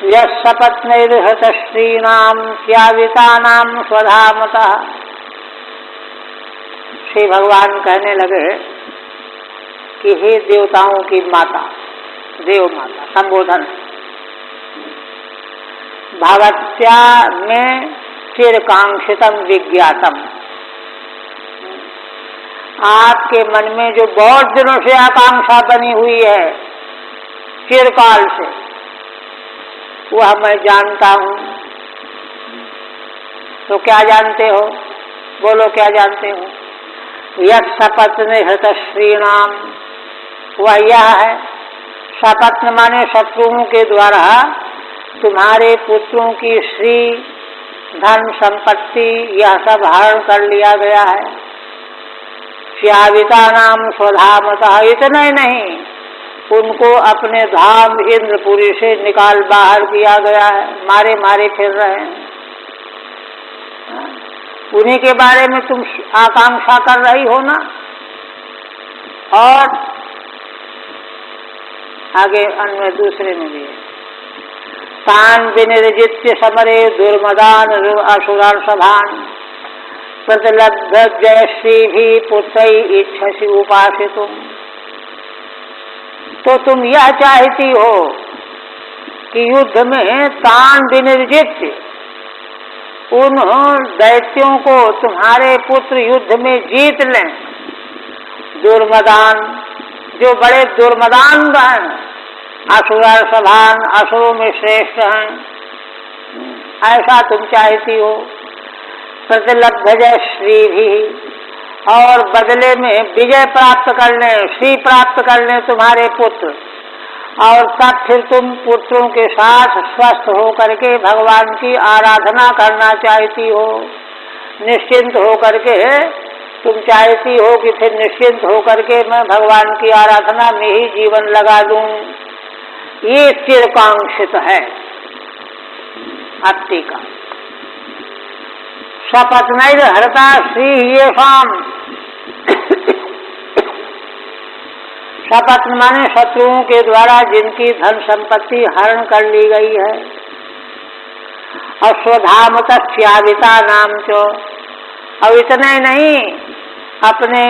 Speaker 1: यपत्नैर्हत श्रीनाम त्यावितानाम स्वधामतः। श्री भगवान कहने लगे कि हे देवताओं की माता, देव माता संबोधन, भवत्या में चिरकांक्षितम विज्ञातम, आपके मन में जो बहुत दिनों से आकांक्षा बनी हुई है, चिरकाल से, वह मैं जानता हूं। तो क्या जानते हो, बोलो क्या जानते हो। यपत्न हृत श्रीनाम, वह यह है, सपत्न माने शत्रुओं के द्वारा तुम्हारे पुत्रों की श्री धन संपत्ति यह सब हरण कर लिया गया है। श्याविता नाम स्वधामतः, इतना ही नहीं, उनको अपने धाम इंद्रपुरी से निकाल बाहर किया गया है, मारे मारे फिर रहे हैं। उन्हीं के बारे में तुम आकांक्षा कर रही हो ना। और आगे अन्य दूसरे में भी, तान विनिर्जित्य समरे दुर्मदान असुरान सभान प्रतिलब्ध जयश्री भी पुत्र इच्छसी उपासितुम। तो तुम यह चाहती हो कि युद्ध में तान विनिर्जित्य, उन दैत्यों को तुम्हारे पुत्र युद्ध में जीत लें। दुर्मदान, जो बड़े दुर्मदान हैं, असुर सभान, असुरों में श्रेष्ठ हैं, ऐसा तुम चाहती हो। प्रतिलब्ध जय श्री भी, और बदले में विजय प्राप्त कर लें, श्री प्राप्त कर लें तुम्हारे पुत्र, और तब फिर तुम पुत्रों के साथ स्वस्थ होकर के भगवान की आराधना करना चाहती हो, निश्चिंत होकर के तुम चाहती हो कि फिर निश्चिंत होकर के मैं भगवान की आराधना में ही जीवन लगा दूं, ये चिरकांक्षित है अत्ति का। सपत्नैर हरता श्री येषाम, सपत्न माने शत्रुओं के द्वारा जिनकी धन संपत्ति हरण कर ली गई है। अश्वधाम तस्याविता नाम चो, अब इतने नहीं, अपने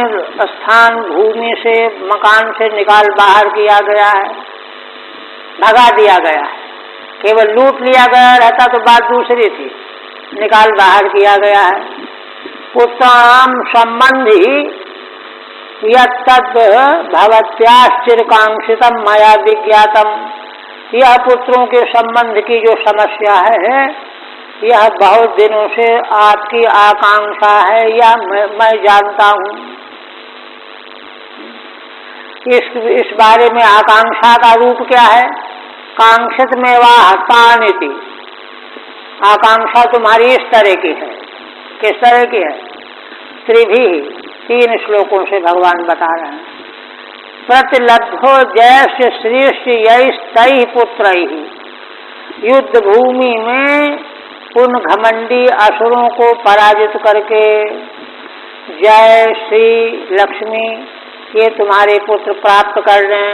Speaker 1: स्थान भूमि से मकान से निकाल बाहर किया गया है, भगा दिया गया है। केवल लूट लिया गया रहता तो बात दूसरी थी, निकाल बाहर किया गया है। पुत्राणाम संबंधी यत्तद् भवत्याश्चिरकांक्षितम मया विज्ञातम, यह पुत्रों के संबंध की जो समस्या है, यह बहुत दिनों से आपकी आकांक्षा है, यह मैं जानता हूँ। इस बारे में आकांक्षा का रूप क्या है? कांक्षित में वा हतानिति, आकांक्षा तुम्हारी इस तरह की है। किस तरह की है? त्रिभी, 3 श्लोकों से भगवान बता रहे हैं। प्रतिलब्धो जयस्य श्रेष्ठ यैस्तैः पुत्रैः, युद्ध भूमि में उन घमंडी असुरों को पराजित करके जय श्री लक्ष्मी ये तुम्हारे पुत्र प्राप्त कर लें,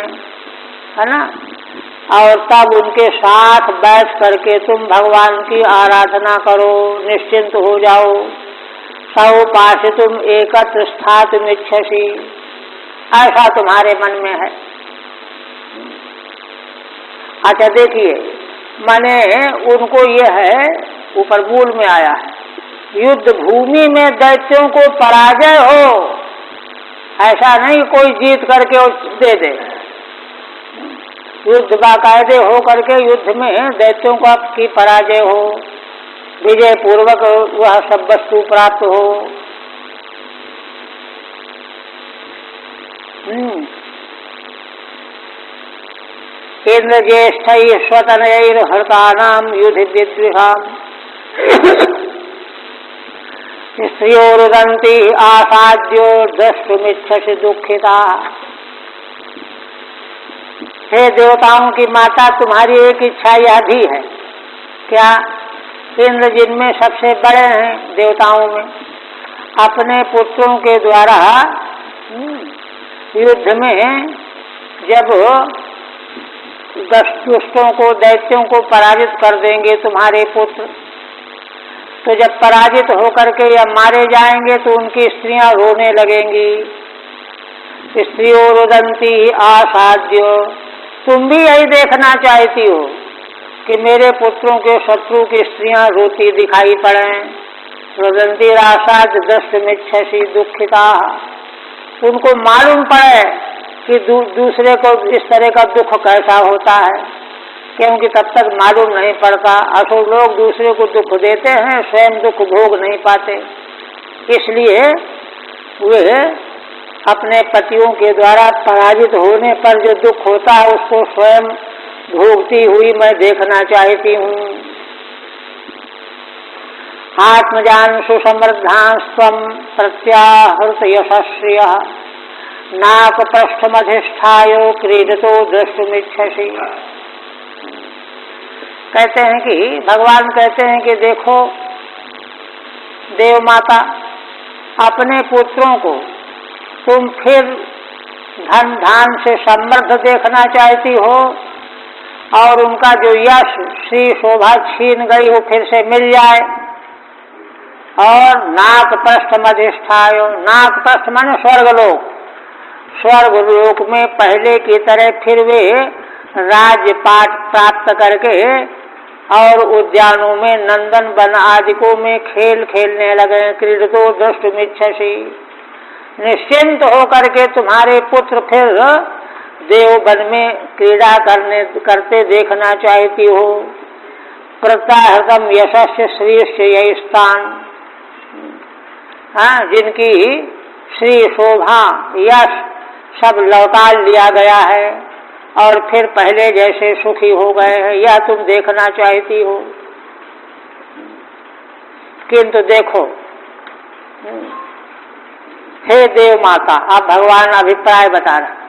Speaker 1: है ना। और तब उनके साथ बैठ करके तुम भगवान की आराधना करो, निश्चिंत हो जाओ। सौपासितुम एकत्र स्थातुमिच्छसि, ऐसा तुम्हारे मन में है। अच्छा देखिए, माने उनको ये है, ऊपर मूल में आया है, युद्ध भूमि में दैत्यों को पराजय हो, ऐसा नहीं कोई जीत करके दे दे। युद्ध बाकायदे हो करके युद्ध में दैत्यों को की पराजय हो, विजय पूर्वक वह सब वस्तु प्राप्त हो। इंद्र ज्येष्ठ स्वतनैर हर्तानाम युद्ध विद्विषाम स्त्रियोरुदंती आसाद्यो द्रष्टुमिच्छसि दुखिता। हे देवताओं की माता, तुम्हारी एक इच्छा यह भी है क्या? इंद्र जिनमें सबसे बड़े हैं देवताओं में, अपने पुत्रों के द्वारा युद्ध में जब दुष्टों को दैत्यों को पराजित कर देंगे तुम्हारे पुत्र, तो जब पराजित होकर के या मारे जाएंगे तो उनकी स्त्रियां रोने लगेंगी। स्त्रियों रुदंती आसाद्यो, तुम भी यही देखना चाहती हो कि मेरे पुत्रों के शत्रु की स्त्रियां रोती दिखाई पड़े। रुदंती आसाद दृष्टुमिच्छसि दुखिता, उनको मालूम पड़े कि दूसरे को इस तरह का दुख कैसा होता है, क्योंकि तब तक मालूम नहीं पड़ता। असुर लोग दूसरे को दुख देते हैं, स्वयं दुख भोग नहीं पाते, इसलिए वे अपने पतियों के द्वारा पराजित होने पर जो दुख होता है उसको स्वयं भोगती हुई मैं देखना चाहती हूँ। आत्मजान सुसमृद्धां स्वं प्रत्याहृत यशस्रिय नाक पृष्ठमधिष्ठायो क्रीडतो द्रष्टुमिच्छसि। कहते हैं कि भगवान कहते हैं कि देखो देव माता, अपने पुत्रों को तुम फिर धन धान से समृद्ध देखना चाहती हो और उनका जो यश श्री शोभा छीन गई हो फिर से मिल जाए। और नाक पृष्ठ मधिष्ठायो, नाक पृष्ठ माने स्वर्गलोक, स्वर्गलोक में पहले की तरह फिर वे राजपाट प्राप्त करके और उद्यानों में नंदन वन आदिकों में खेल खेलने लगे। क्रीडतो द्रष्टुमिच्छसि, निश्चिंत होकर के तुम्हारे पुत्र फिर देववन में क्रीड़ा करते देखना चाहती हो। प्रत्याहृतम यशस्य श्रीश्च यही स्थान, हाँ, जिनकी श्री शोभा यश सब लौटा लिया गया है और फिर पहले जैसे सुखी हो गए हैं, यह तुम देखना चाहती हो। किंतु देखो, हे देव माता, अब भगवान अभिप्राय बता रहे।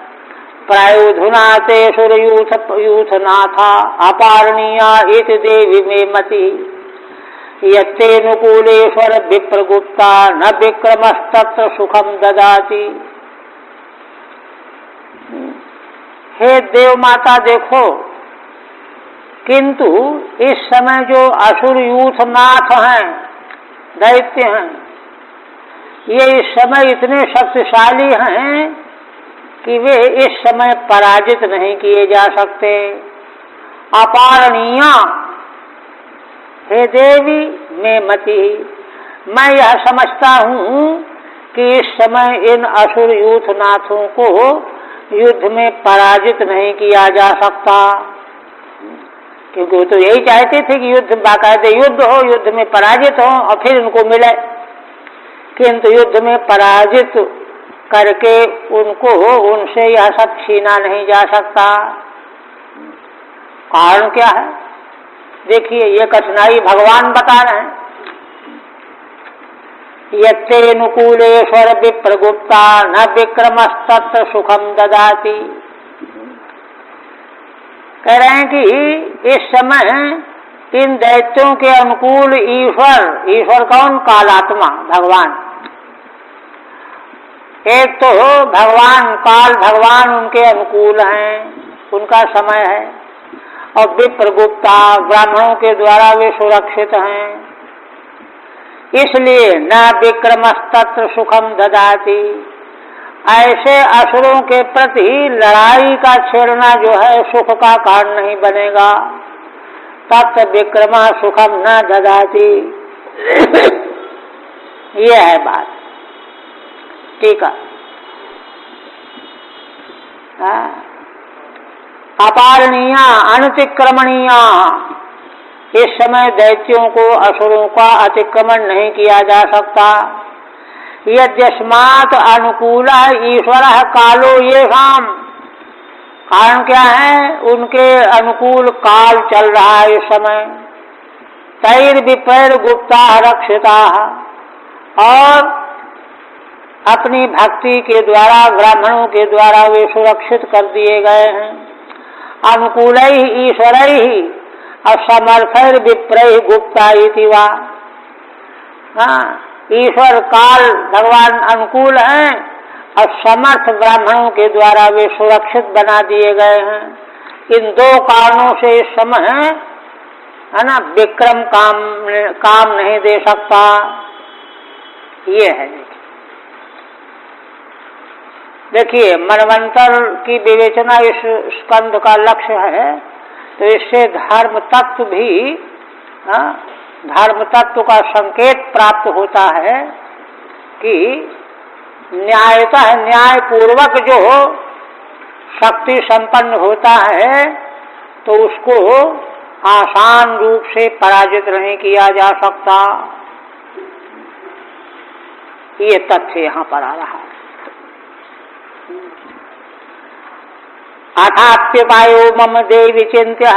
Speaker 1: प्रायोधुना ते सुरयूथ नाथा अपारणीया इति देवी मे मति यत्तेनुकूलेश्वर विप्रगुप्ता न विक्रमस्तत्र सुखम ददाति। हे देव माता देखो, किंतु इस समय जो असुर यूथनाथ हैं, दैत्य हैं, ये इस समय इतने शक्तिशाली हैं कि वे इस समय पराजित नहीं किए जा सकते। अपारणीया, हे देवी मैं मति, मैं यह समझता हूँ कि इस समय इन असुर यूथनाथों को युद्ध में पराजित नहीं किया जा सकता, क्योंकि वो तो यही चाहते थे कि युद्ध बाकायदे युद्ध हो, युद्ध में पराजित हो और फिर उनको मिले, किंतु युद्ध में पराजित करके उनको उनसे यह सब छीना नहीं जा सकता। कारण क्या है? देखिए, ये कठिनाई भगवान बता रहे हैं। यत्तेनुकूलेश्वर विप्रगुप्ता न विक्रमस्तत्र सुखम ददाति। कह रहे हैं कि इस समय इन दैत्यों के अनुकूल ईश्वर, ईश्वर कौन? कालात्मा भगवान। एक तो भगवान काल, भगवान उनके अनुकूल हैं, उनका समय है, और विप्रगुप्ता, ब्राह्मणों के द्वारा वे सुरक्षित हैं, इसलिए न विक्रमस्तत्र सुखम ददाति। ऐसे असुरों के प्रति लड़ाई का छेड़ना जो है सुख का कारण नहीं बनेगा। तत् विक्रम सुखम न ददाति। ये है बात, ठीक है। अपारणीया अनतिक्रमणीया, इस समय दैत्यों को, असुरों का अतिक्रमण नहीं किया जा सकता। यद्यस्मात् अनुकूल ईश्वर कालो येषाम्, कारण क्या है? उनके अनुकूल काल चल रहा है इस समय। तैर विपैर गुप्ता रक्षिता, और अपनी भक्ति के द्वारा, ब्राह्मणों के द्वारा वे सुरक्षित कर दिए गए हैं। अनुकूल ही ईश्वर ही असमर्थर विप्रय गुप्ता इति वा। हाँ, ईश्वर काल भगवान अनुकूल हैं और समर्थ ब्राह्मणों के द्वारा वे सुरक्षित बना दिए गए हैं। इन दो कारणों से इस समय है ना विक्रम काम नहीं दे सकता। ये है, देखिए मनवंतर की विवेचना इस स्कंध का लक्ष्य है, तो इससे धर्म तत्व भी, धर्म तत्व का संकेत प्राप्त होता है कि न्यायतः, न्याय पूर्वक जो शक्ति संपन्न होता है तो उसको आसान रूप से पराजित नहीं किया जा सकता। ये तथ्य यहाँ पर आ रहा है। अथाप्यपायो मम देवी चिंत्य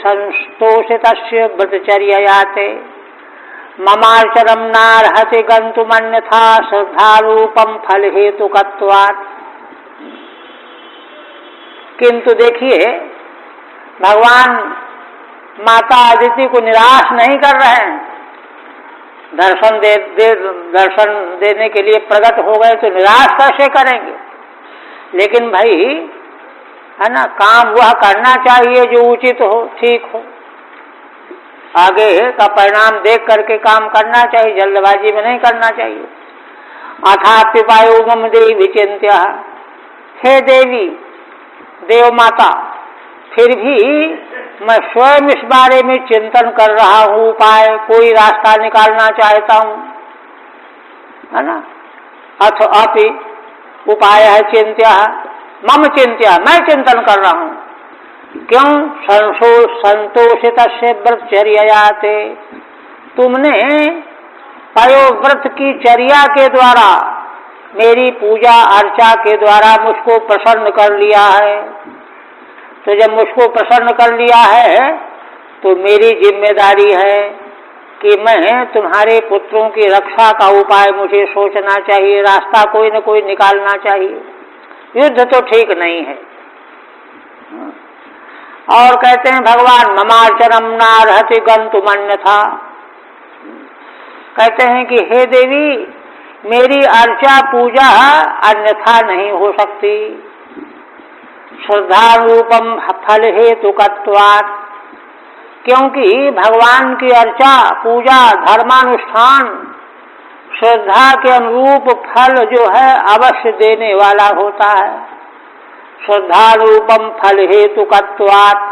Speaker 1: संस्तोषितस्य व्रतचर्ययाते ममार्चनम नार्हति गन्तुमन्यथा श्रद्धारूपम फल हेतुकत्वात्। किंतु देखिए, भगवान माता अदिति को निराश नहीं कर रहे हैं। दर्शन देने के लिए प्रकट हो गए तो निराश कैसे करेंगे? लेकिन भाई है ना, काम वह करना चाहिए जो उचित हो, ठीक हो। आगे का परिणाम देख करके काम करना चाहिए, जल्दबाजी में नहीं करना चाहिए। अथाप्यपायो मम देवी चिंत्य, हे देवी, देव माता, फिर भी मैं स्वयं इस बारे में चिंतन कर रहा हूँ, उपाय कोई रास्ता निकालना चाहता हूँ, है ना। अथ अपि उपाय है चिंत्या, मम चिंत्या, मैं चिंतन कर रहा हूँ। क्यों? संतोषित से व्रतचर्याते, तुमने पयोव्रत की चर्या के द्वारा, मेरी पूजा अर्चा के द्वारा मुझको प्रसन्न कर लिया है। तो जब मुझको प्रसन्न कर लिया है तो मेरी जिम्मेदारी है कि मैं तुम्हारे पुत्रों की रक्षा का उपाय मुझे सोचना चाहिए, रास्ता कोई न कोई निकालना चाहिए, युद्ध तो ठीक नहीं है। और कहते हैं भगवान ममाचरम नारहति गंतुमन्यथा, कहते हैं कि हे देवी मेरी अर्चा पूजा अन्यथा नहीं हो सकती, श्रद्धारूपम फल हेतुकत्वात्, क्योंकि भगवान की अर्चा पूजा धर्मानुष्ठान श्रद्धा के अनुरूप फल जो है अवश्य देने वाला होता है। श्रद्धारूपम फल हेतुकत्वात्,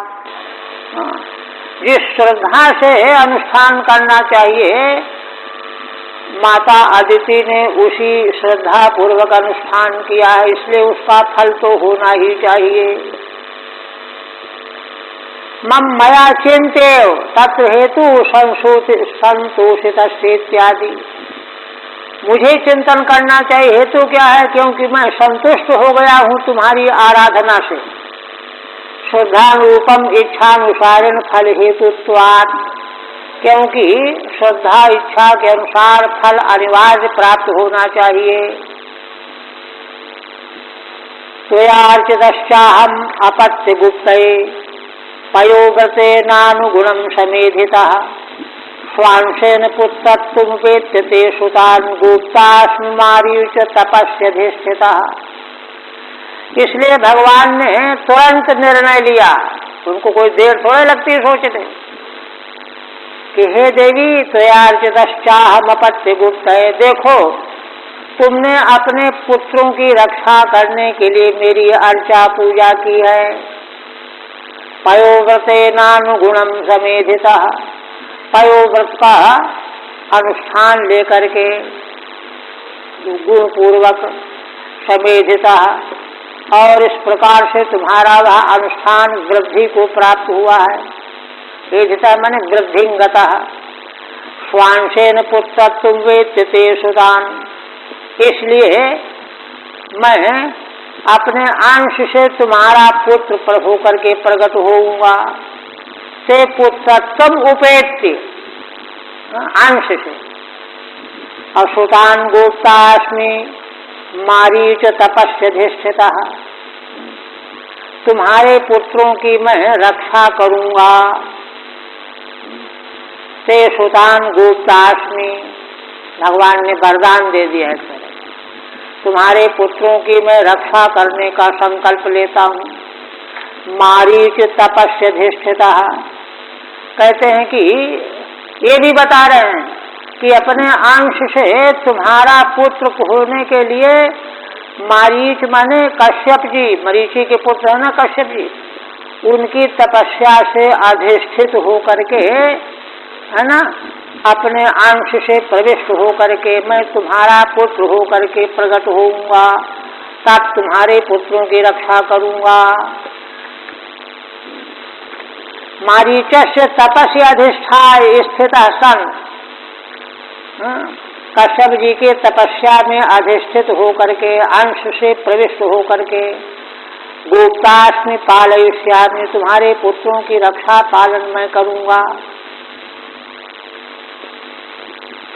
Speaker 1: जिस श्रद्धा से अनुष्ठान करना चाहिए माता अदिति ने उसी श्रद्धा पूर्वक अनुष्ठान किया है, इसलिए उसका फल तो होना ही चाहिए। मम मया चिंतेव तत्र हेतु संतोषित इत्यादि, मुझे चिंतन करना चाहिए, हेतु क्या है, क्योंकि मैं संतुष्ट हो गया हूँ तुम्हारी आराधना से। श्रद्धानुरूपम इच्छानुसारेण फल हेतुत्वात्, क्योंकि श्रद्धा इच्छा के अनुसार फल अनिवार्य प्राप्त होना चाहिए। त्वयार्चितश्चाहम् अपत्य गुप्तये पयोव्रते नानुगुणं समेधितः, स्वांशेन पुत्रत्वमुपेत्य ते सुतान् गुप्तास्मि मारीच तपस्यधिष्ठितः। इसलिए भगवान ने तुरंत निर्णय लिया, उनको कोई देर थोड़े लगती सोचते कि हे देवी त्वयार्चितश्चाहम् अपत्य गुप्तये, देखो तुमने अपने पुत्रों की रक्षा करने के लिए मेरी अर्चा पूजा की है। पयोव्रते नानुगुणम समेधितः, पयोव्रत का अनुष्ठान लेकर के गुण पूर्वक समेधितः, और इस प्रकार से तुम्हारा वह अनुष्ठान वृद्धि को प्राप्त हुआ है। एधिता माने वृद्धिंगतः, स्वांशेन पुत्रत्वं वेत्य ते सुतान्, इसलिए मैं अपने अंश से तुम्हारा पुत्र प्रभु करके प्रकट होऊंगा। ते पुत्रत्वम उपेत्य, अंश से, और सुतान गोप्तास्मि मारीच तपस्यधिष्ठितः, तुम्हारे पुत्रों की मैं रक्षा करूंगा। ते सुतान गोप्तास्मि, भगवान ने वरदान दे दिया है, तुम्हारे पुत्रों की मैं रक्षा करने का संकल्प लेता हूँ। मारीच तपस्यधिष्ठितः, कहते हैं कि ये भी बता रहे हैं कि अपने अंश से तुम्हारा पुत्र होने के लिए मारीच माने कश्यप जी, मरीचि के पुत्र है ना कश्यप जी, उनकी तपस्या से अधिष्ठित होकर के, है ना, अपने अंश से प्रविष्ट होकर के मैं तुम्हारा पुत्र होकर के प्रकट होऊंगा, तब तुम्हारे पुत्रों की रक्षा करूंगा। मारीचस्य तपस्य अधिष्ठाय स्थितः सन्, कश्यप जी के तपस्या में अधिष्ठित होकर के अंश से प्रविष्ट होकर के गोप्तास्मि पालयिष्यामि, तुम्हारे पुत्रों की रक्षा पालन मैं करूंगा।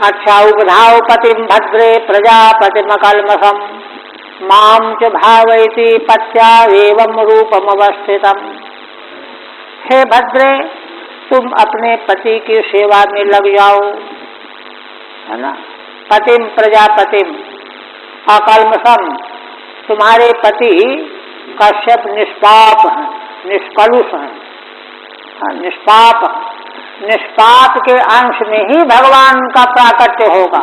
Speaker 1: अच्छा उपधाव पतिम भद्रे प्रजापतिमकल्मषम् मां च भावयति पत्या एवं रूपमवस्थितम्, हे भद्रे तुम अपने पति की सेवा में लग जाओ, है ना। पतिम प्रजापतिम अकल्मषम्, तुम्हारे पति कश्यप निष्पाप हैं, निष्कलुष हैं, निष्पाप, निष्पाप के अंश में ही भगवान का प्राकट्य होगा।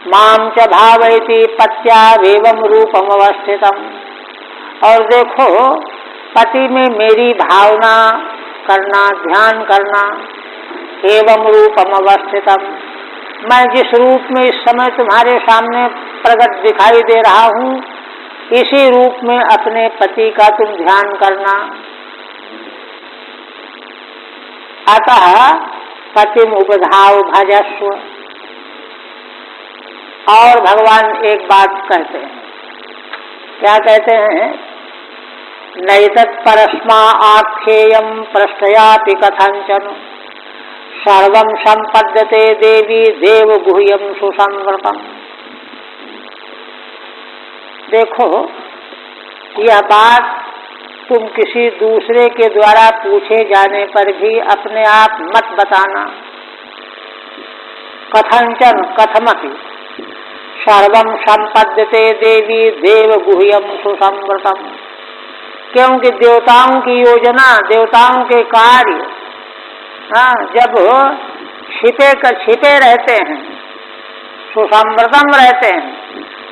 Speaker 1: मां च भावयति पत्या एवं रूपम अवस्थितम, और देखो पति में मेरी भावना करना, ध्यान करना, एवं रूपम अवस्थितम, मैं जिस रूप में इस समय तुम्हारे सामने प्रकट दिखाई दे रहा हूँ, इसी रूप में अपने पति का तुम ध्यान करना। अतः पतिम उपधाव भजस्व, और भगवान एक बात कहते हैं, क्या कहते हैं, नैतत् परस्मा आख्येयं प्रश्नयापि कथंचन सर्वं संपद्यते देवी देव गुह्यम सुसंवृतम। देखो, यह बात तुम किसी दूसरे के द्वारा पूछे जाने पर भी अपने आप मत बताना। कथंचन कथमपि सर्वं संपद्यते देवी देव गुह्यम सुसंवृतम। क्योंकि देवताओं की योजना, देवताओं के कार्य जब छिपे रहते हैं, सुसंवृतम रहते हैं,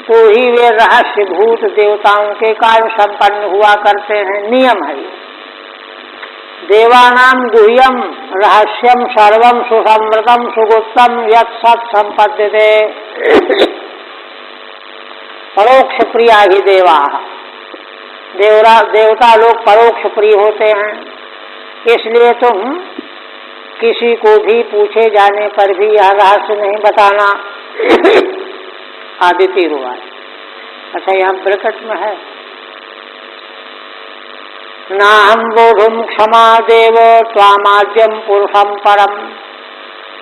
Speaker 1: तो ही वे रहस्यभूत देवताओं के कार्य संपन्न हुआ करते हैं। नियम है। देवानाम गुह्यम रहस्यम सर्वम सुसंवृतम सुगुप्तम यत् सत् संपद्यते। परोक्ष प्रिया ही देवा। देवता लोग परोक्ष प्रिय होते हैं। इसलिए तुम किसी को भी पूछे जाने पर भी यह रहस्य नहीं बताना। आदिति हुआ। अच्छा, यहाँ प्रकट में है, नाहं बोधुम क्षमा देव त्वामाद्यम पुरुषम परम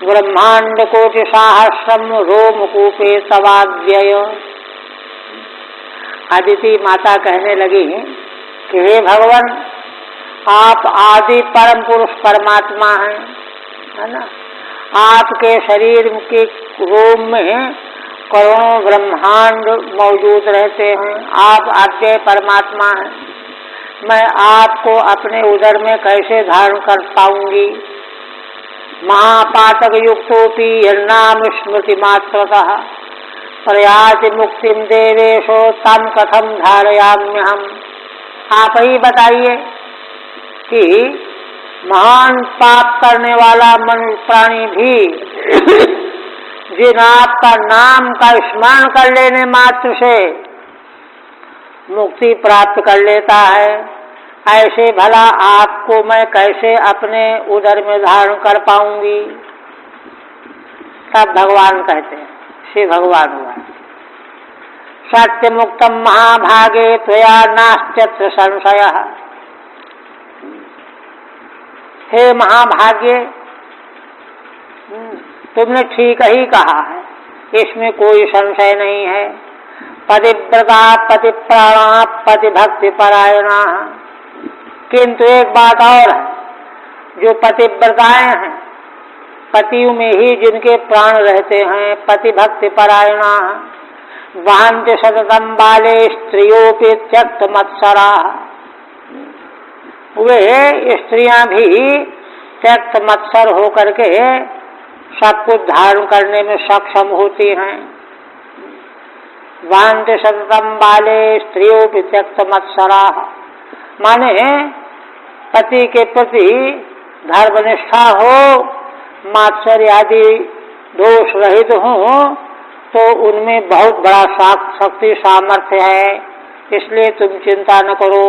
Speaker 1: ब्रह्मांड कोटि साहस्रम रोमकूपे तवाव्यय। आदिति माता कहने लगी कि हे भगवान, आप आदि परम पुरुष परमात्मा हैं, है ना। आपके शरीर के रोम में करोड़ों ब्रह्मांड मौजूद रहते हैं। आप अव्यय परमात्मा हैं। मैं आपको अपने उदर में कैसे धारण कर पाऊंगी। महापातक युक्तोपि यन्नाम स्मृति मात्रतः प्रयाति मुक्तिम देवेशो तम कथम धारयाम्यहम। आप ही बताइए कि महान पाप करने वाला मनुष्य प्राणी भी जिन आपका नाम का स्मरण कर लेने मात्र से मुक्ति प्राप्त कर लेता है, ऐसे भला आपको मैं कैसे अपने उदर में धारण कर पाऊंगी। सब भगवान कहते हैं, श्री भगवान हुआ। सत्य मुक्तम महाभागे त्वया नास्त्यत्र संशयः। हे महाभाग्य, तुमने ठीक ही कहा है, इसमें कोई संशय नहीं है। पतिव्रता पतिप्राणा पतिभक्ति परायणा। किंतु एक बात और है, जो पतिव्रताएं हैं, पतियों में ही जिनके प्राण रहते हैं, पतिभक्ति परायणा। वान्ति सततम बाले स्त्रियोपि त्यक्त मत्सरा। वे स्त्रियां भी त्यक्त मत्सर होकर के सब कुछ धारण करने में सक्षम होती हैं। वान्ति सततम बाले स्त्रियोपि त्यक्त मत्सरा, माने पति के प्रति धर्मनिष्ठा हो, मात्सर्य आदि दोष रहित हो, तो उनमें बहुत बड़ा शक्ति सामर्थ्य है। इसलिए तुम चिंता न करो।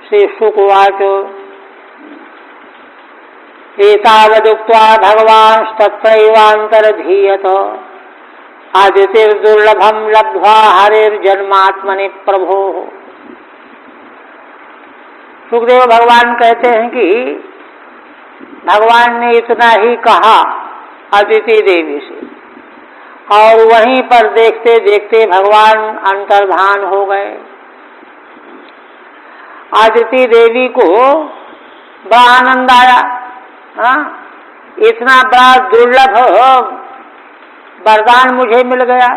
Speaker 1: श्री शुकवाच एतावदुक्त्वा भगवान तत्रैवान्तरधीयत आदितिर्दुर्लभम लब्ध्वा हरिर्जन्मात्मनि प्रभो। सुखदेव भगवान कहते हैं कि भगवान ने इतना ही कहा अदिति देवी से, और वहीं पर देखते देखते भगवान अंतर्धान हो गए। आदिति देवी को बड़ा आनंद आया। इतना बड़ा दुर्लभ वरदान मुझे मिल गया।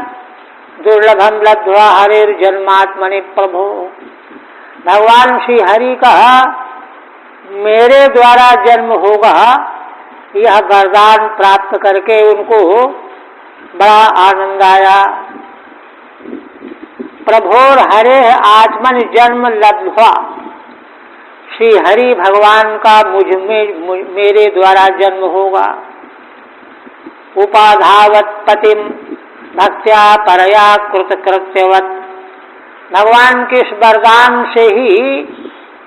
Speaker 1: दुर्लभम लब्ध्वा हरिर्जन्मात्मनि प्रभो। भगवान श्री हरि का मेरे द्वारा जन्म होगा, यह वरदान प्राप्त करके उनको बड़ा आनंद आया। प्रभोर हरे आत्मन जन्म लब्ध्वा। श्री हरि भगवान का मेरे द्वारा जन्म होगा। उपाधावत पतिम भक्त्या परया कृतकृत्यवत। भगवान के इस वरदान से ही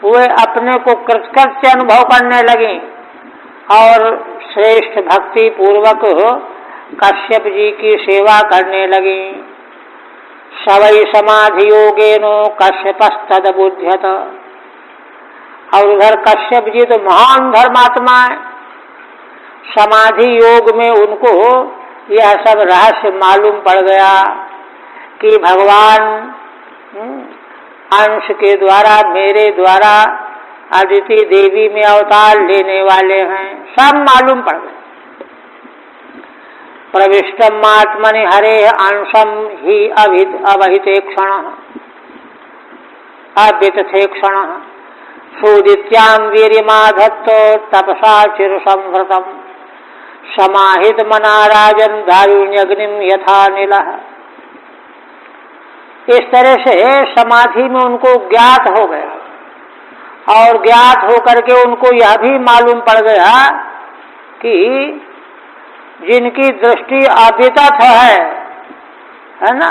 Speaker 1: वे अपने को कृतकृत्य अनुभव करने लगे और श्रेष्ठ भक्ति पूर्वक कश्यप जी की सेवा करने लगी। सवै समाधि योगेनो कश्यपस्तदबुध्यत। और उधर कश्यप जी तो महान धर्मात्मा है, समाधि योग में उनको यह सब रहस्य मालूम पड़ गया कि भगवान अंश के द्वारा, मेरे द्वारा अदिति देवी में अवतार लेने वाले हैं, सब मालूम पड़ गए। प्रविष्टम आत्मनि हरे अंशम ही अवहिते क्षण अव्यतथे क्षण सुदित्याम वीर्यमाधत्तो तपसा चिर संभृतम समाहित मना राजन दारुण्यग्निम यथा नीलः। इस तरह से समाधि में उनको ज्ञात हो गया, और ज्ञात होकर के उनको यह भी मालूम पड़ गया कि जिनकी दृष्टि अवितथ है ना,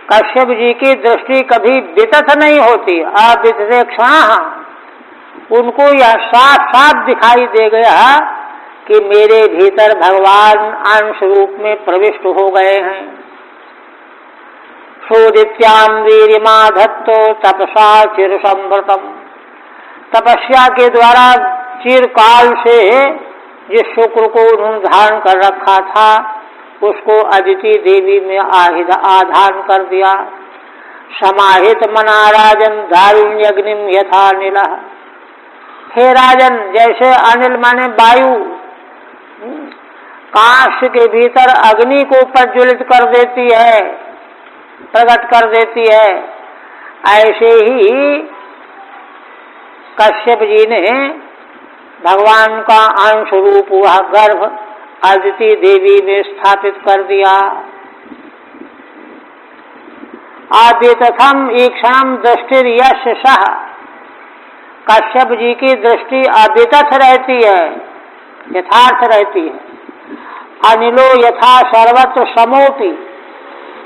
Speaker 1: कश्यप जी की दृष्टि कभी वितथ नहीं होती, अवितथ क्षण, उनको यह साफ साफ दिखाई दे गया कि मेरे भीतर भगवान अंश रूप में प्रविष्ट हो गए हैं। सोदित्याम वीर्यमाधत्तो तपसा चिर संभृतम, तपस्या के द्वारा चिरकाल से जिस शुक्र को उन्होंने धारण कर रखा था उसको अदिति देवी में आधान कर दिया। समाहित मना राजन दारुण्यग्निम यथा नीलः। हे राजन, जैसे अनिल माने वायु कांच के भीतर अग्नि को प्रज्वलित कर देती है, प्रकट कर देती है, ऐसे ही कश्यप जी ने भगवान का अंश रूप वह गर्भ अदिति देवी में स्थापित कर दिया। आद्यतथम ईक्षणम दृष्टिर यश सह, कश्यप जी की दृष्टि अवितथ रहती है, यथार्थ रहती है। अनिलो यथा सर्वत्र समोपि,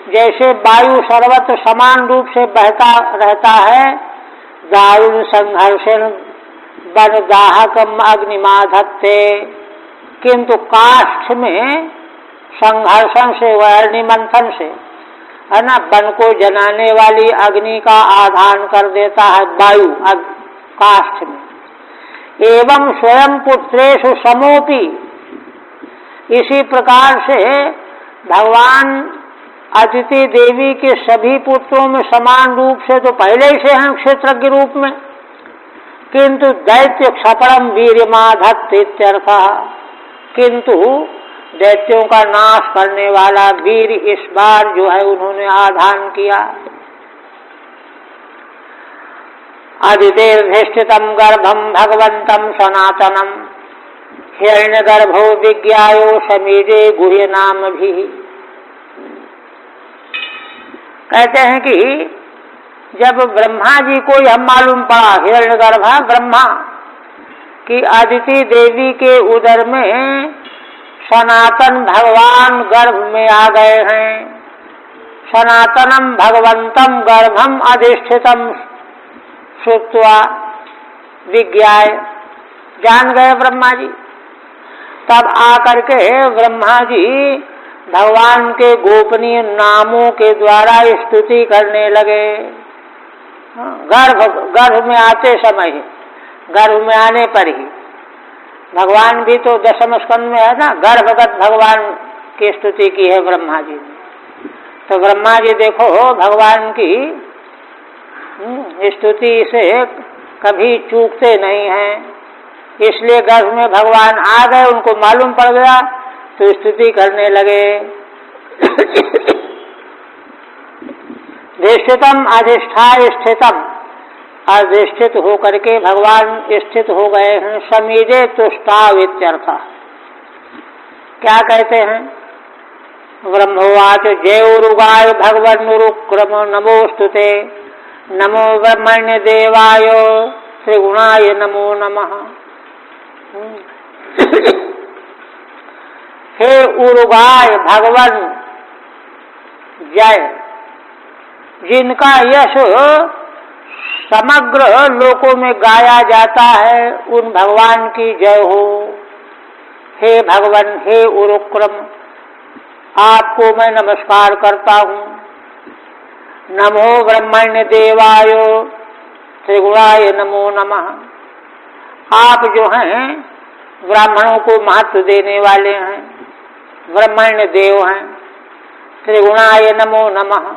Speaker 1: जैसे वायु सर्वत्र समान रूप से बहता रहता है, दारुण संघर्षण वन दाहकम अग्निमाधत्ते, किंतु काष्ठ में संघर्षण से, वर्णी मंथन से, है ना, वन को जलाने वाली अग्नि का आधान कर देता है वायु काष्ठ में। एवं स्वयं पुत्रेषु समोपि, इसी प्रकार से भगवान अदिति देवी के सभी पुत्रों में समान रूप से तो पहले ही से हैं क्षेत्रज्ञ रूप में, किंतु दैत्य क्षपणम वीर्यमाधत्त इत्यर्थः, किंतु दैत्यों का नाश करने वाला वीर इस बार जो है उन्होंने आधान किया। अदितेर्धिष्ठितम गर्भम भगवंतम सनातनम हिरण्यगर्भो विज्ञायो समीजे गुह्य नाम भी। कहते हैं कि जब ब्रह्मा जी को यह मालूम पड़ा, हिरण्यगर्भ ब्रह्मा, कि अदिति देवी के उदर में सनातन भगवान गर्भ में आ गए हैं, सनातनम भगवंतम गर्भम अधिष्ठितम श्रुत्वा विज्ञाय, जान गए ब्रह्मा जी। तब आकर के ब्रह्मा जी भगवान के गोपनीय नामों के द्वारा स्तुति करने लगे। गर्भ में आते समय ही, गर्भ में आने पर ही, भगवान भी तो दशम स्कंद में है ना, गर्भगत भगवान की स्तुति की है ब्रह्मा जी ने। तो ब्रह्मा जी देखो भगवान की स्तुति से कभी चूकते नहीं हैं, इसलिए गर्भ में भगवान आ गए, उनको मालूम पड़ गया तो स्तुति करने लगे। अधिष्ठितम अधिष्ठाय स्थितम, अधिष्ठित होकर के भगवान स्थित हो गए हैं। समीजे तुष्टाव इत्यर्थ, क्या कहते हैं? ब्रह्मोवाच जयोरुगाय भगवन्नुरुक्रम नमोस्तुते, नमो ब्रह्मण्य देवाय त्रिगुणाय नमो नमः। हे उरुगाय भगवन जय, जिनका यश समग्र लोकों में गाया जाता है, उन भगवान की जय हो। हे भगवन, हे उरुक्रम, आपको मैं नमस्कार करता हूँ। नमो ब्रह्मण्य देवाय त्रिगुणाय नमो नमः। आप जो हैं ब्राह्मणों को महत्व देने वाले हैं, ब्रह्मण्य देव हैं, त्रिगुणाय नमो नमः,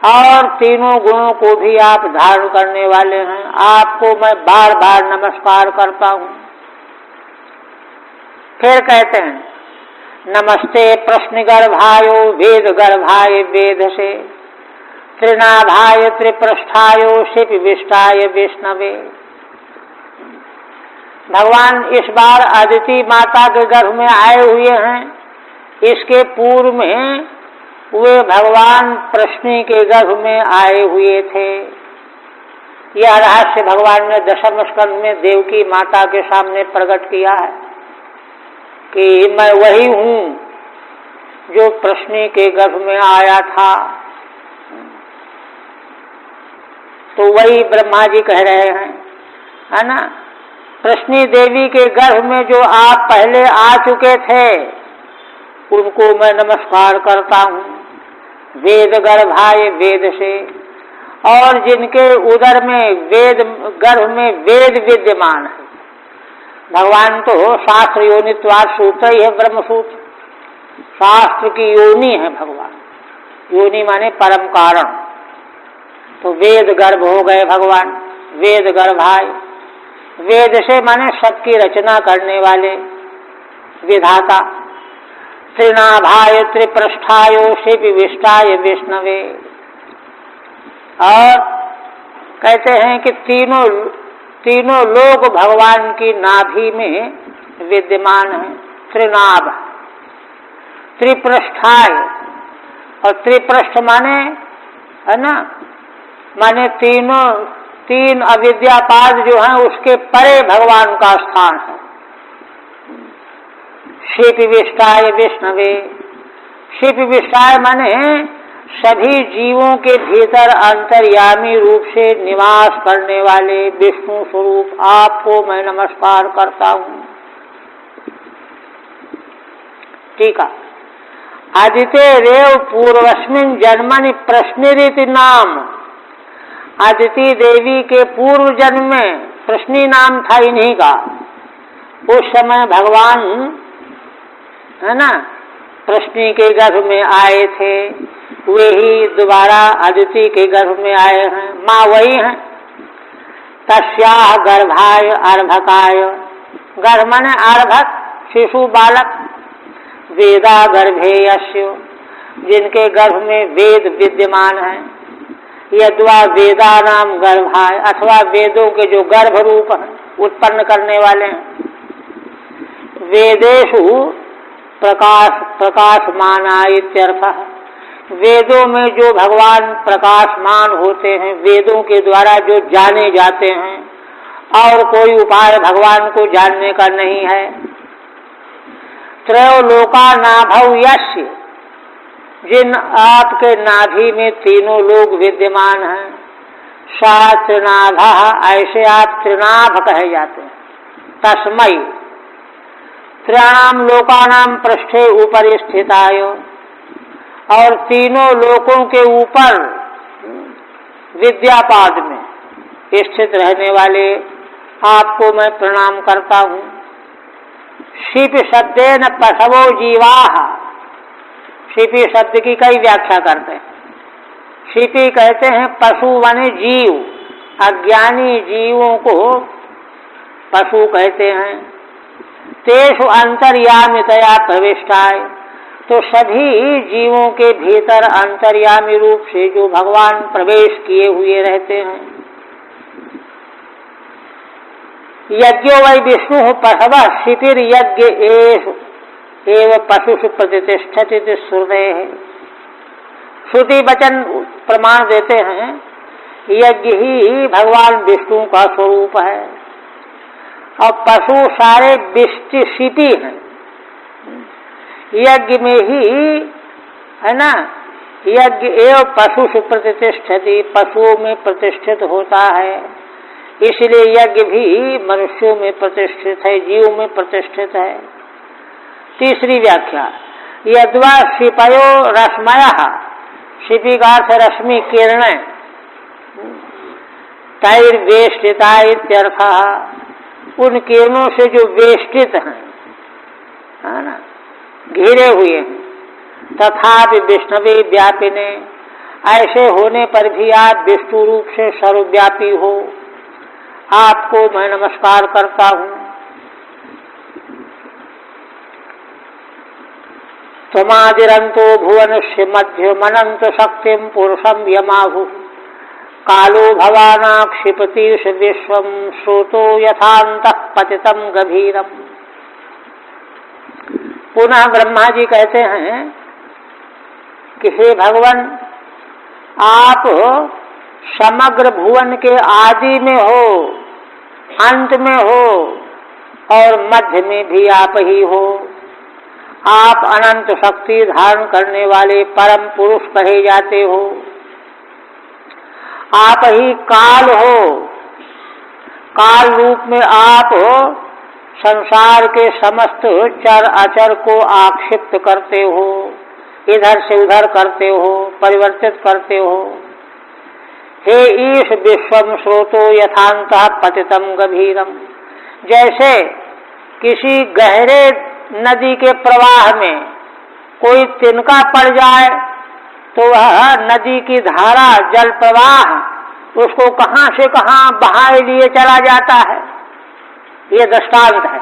Speaker 1: और तीनों गुणों को भी आप धारण करने वाले हैं, आपको मैं बार बार नमस्कार करता हूँ। फिर कहते हैं नमस्ते प्रश्न गर्भायो वेद गर्भाय वेद से, त्रिनाभाय त्रिपृष्ठायो शिप विष्टाय विष्णवे। भगवान इस बार अदिति माता के गर्भ में आए हुए हैं। इसके पूर्व में वे भगवान प्रश्नि के गर्भ में आए हुए थे। यह रहस्य भगवान ने दशम स्कंद में देवकी माता के सामने प्रकट किया है कि मैं वही हूँ जो प्रश्नि के गर्भ में आया था। तो वही ब्रह्मा जी कह रहे हैं, है ना, प्रश्नि देवी के गर्भ में जो आप पहले आ चुके थे उनको मैं नमस्कार करता हूँ। वेद गर्भाय वेद से, और जिनके उदर में वेद, गर्भ में वेद विद्यमान है। भगवान तो शास्त्र योनित्वाद सूत्र ही है, ब्रह्म सूत्र शास्त्र की योनि है भगवान। योनि माने परम कारण, तो वेद गर्भ हो गए भगवान, वेद गर्भाय। वेद से माने सबकी रचना करने वाले विधाता। त्रिनाभाय त्रिपृष्ठायो शिव विष्टाय विष्णवे। और कहते हैं कि तीनों लोग भगवान की नाभि में विद्यमान है। त्रिनाभ, त्रिपृष्ठाय, और त्रिपृष्ठ माने, है ना, माने तीन अविद्यापाद जो हैं उसके परे भगवान का स्थान है। शिप विष्टाय विष्णवे। शिप विष्टाय माने सभी जीवों के भीतर अंतर्यामी रूप से निवास करने वाले विष्णु स्वरूप आपको मैं नमस्कार करता हूँ। ठीक है। आदित्य रेव पूर्वस्मिन जन्मनि प्रश्निरिति नाम। आदिति देवी के पूर्व जन्म में प्रश्नि नाम था इन्हीं का। उस समय भगवान, है ना, प्रश्नि के गर्भ में आए थे, वे ही दोबारा अदिति के गर्भ में आए हैं। माँ वही हैं। तस्याह गर्भाय अर्भकाय। गर्भ माने अर्भक, शिशु बालक। वेदा गर्भे यस्य, जिनके गर्भ में वेद विद्यमान है। यद्वा वेदा नाम गर्भाय, अथवा वेदों के जो गर्भ रूप है, उत्पन्न करने वाले हैं। वेदेषु प्रकाशमाना इत्यर्थः। वेदों में जो भगवान प्रकाशमान होते हैं, वेदों के द्वारा जो जाने जाते हैं, और कोई उपाय भगवान को जानने का नहीं है। त्रयोलोका नाभौ यस्य, जिन आपके नाभि में तीनों लोग विद्यमान हैं। सा त्रिनाभः, ऐसे आप त्रिनाभ कहे जाते हैं। तस्मै त्रयाणाम लोकानाम पृष्ठे ऊपर स्थिताय, और तीनों लोकों के ऊपर विद्यापाद में स्थित रहने वाले आपको मैं प्रणाम करता हूँ। शिप शब्देन पशवो जीवाः। शिपी शब्द की कई व्याख्या करते हैं। शिपी कहते हैं पशु माने जीव, अज्ञानी जीवों को पशु कहते हैं। तेषु अंतर्यामितया प्रविष्टाय, तो सभी जीवों के भीतर अंतर्यामी रूप से जो भगवान प्रवेश किए हुए रहते हैं। यज्ञो वै विष्णु पशवः शिपिर यज्ञ एव पशुषु प्रतिष्ठति श्रुते है। श्रुति वचन प्रमाण देते हैं यज्ञ ही भगवान विष्णु का स्वरूप है, और पशु सारे विष्टि शिपी हैं। यज्ञ में ही, है ना, यज्ञ एव पशुषु प्रतिष्ठति, पशुओं में प्रतिष्ठित होता है। इसलिए यज्ञ भी मनुष्यों में प्रतिष्ठित है, जीवों में प्रतिष्ठित है। तीसरी व्याख्या, यद्वा शिपयो रश्मयः, शिपी का अर्थ रश्मि किरणें, तैर्वेष्टिता इत्यर्थः, उन किरणों से जो वेष्टित हैं, है ना, घिरे हुए हैं। तथापि विष्णवे व्यापिने, ऐसे होने पर भी आप विष्णु रूप से सर्वव्यापी हो, आपको मैं नमस्कार करता हूँ। त्वमादिरंतो भुवनस्य मध्यमनंत शक्तिम पुरुषम यमाहु, कालो भवाना क्षिपतीश विश्वम श्रोतो यथान्तः पतितम गभीरम। पुनः ब्रह्मा जी कहते हैं कि हे भगवान, आप समग्र भुवन के आदि में हो, अंत में हो और मध्य में भी आप ही हो। आप अनंत शक्ति धारण करने वाले परम पुरुष कहे जाते हो। आप ही काल हो, काल रूप में आप संसार के समस्त चर अचर को आक्षिप्त करते हो, इधर से उधर करते हो, परिवर्तित करते हो। हे ईश विश्वम स्रोतो यथान्तः पतितम गभीरम, जैसे किसी गहरे नदी के प्रवाह में कोई तिनका पड़ जाए तो वह नदी की धारा, जल प्रवाह उसको कहां से कहां बहाए लिए चला जाता है। ये दृष्टांत है।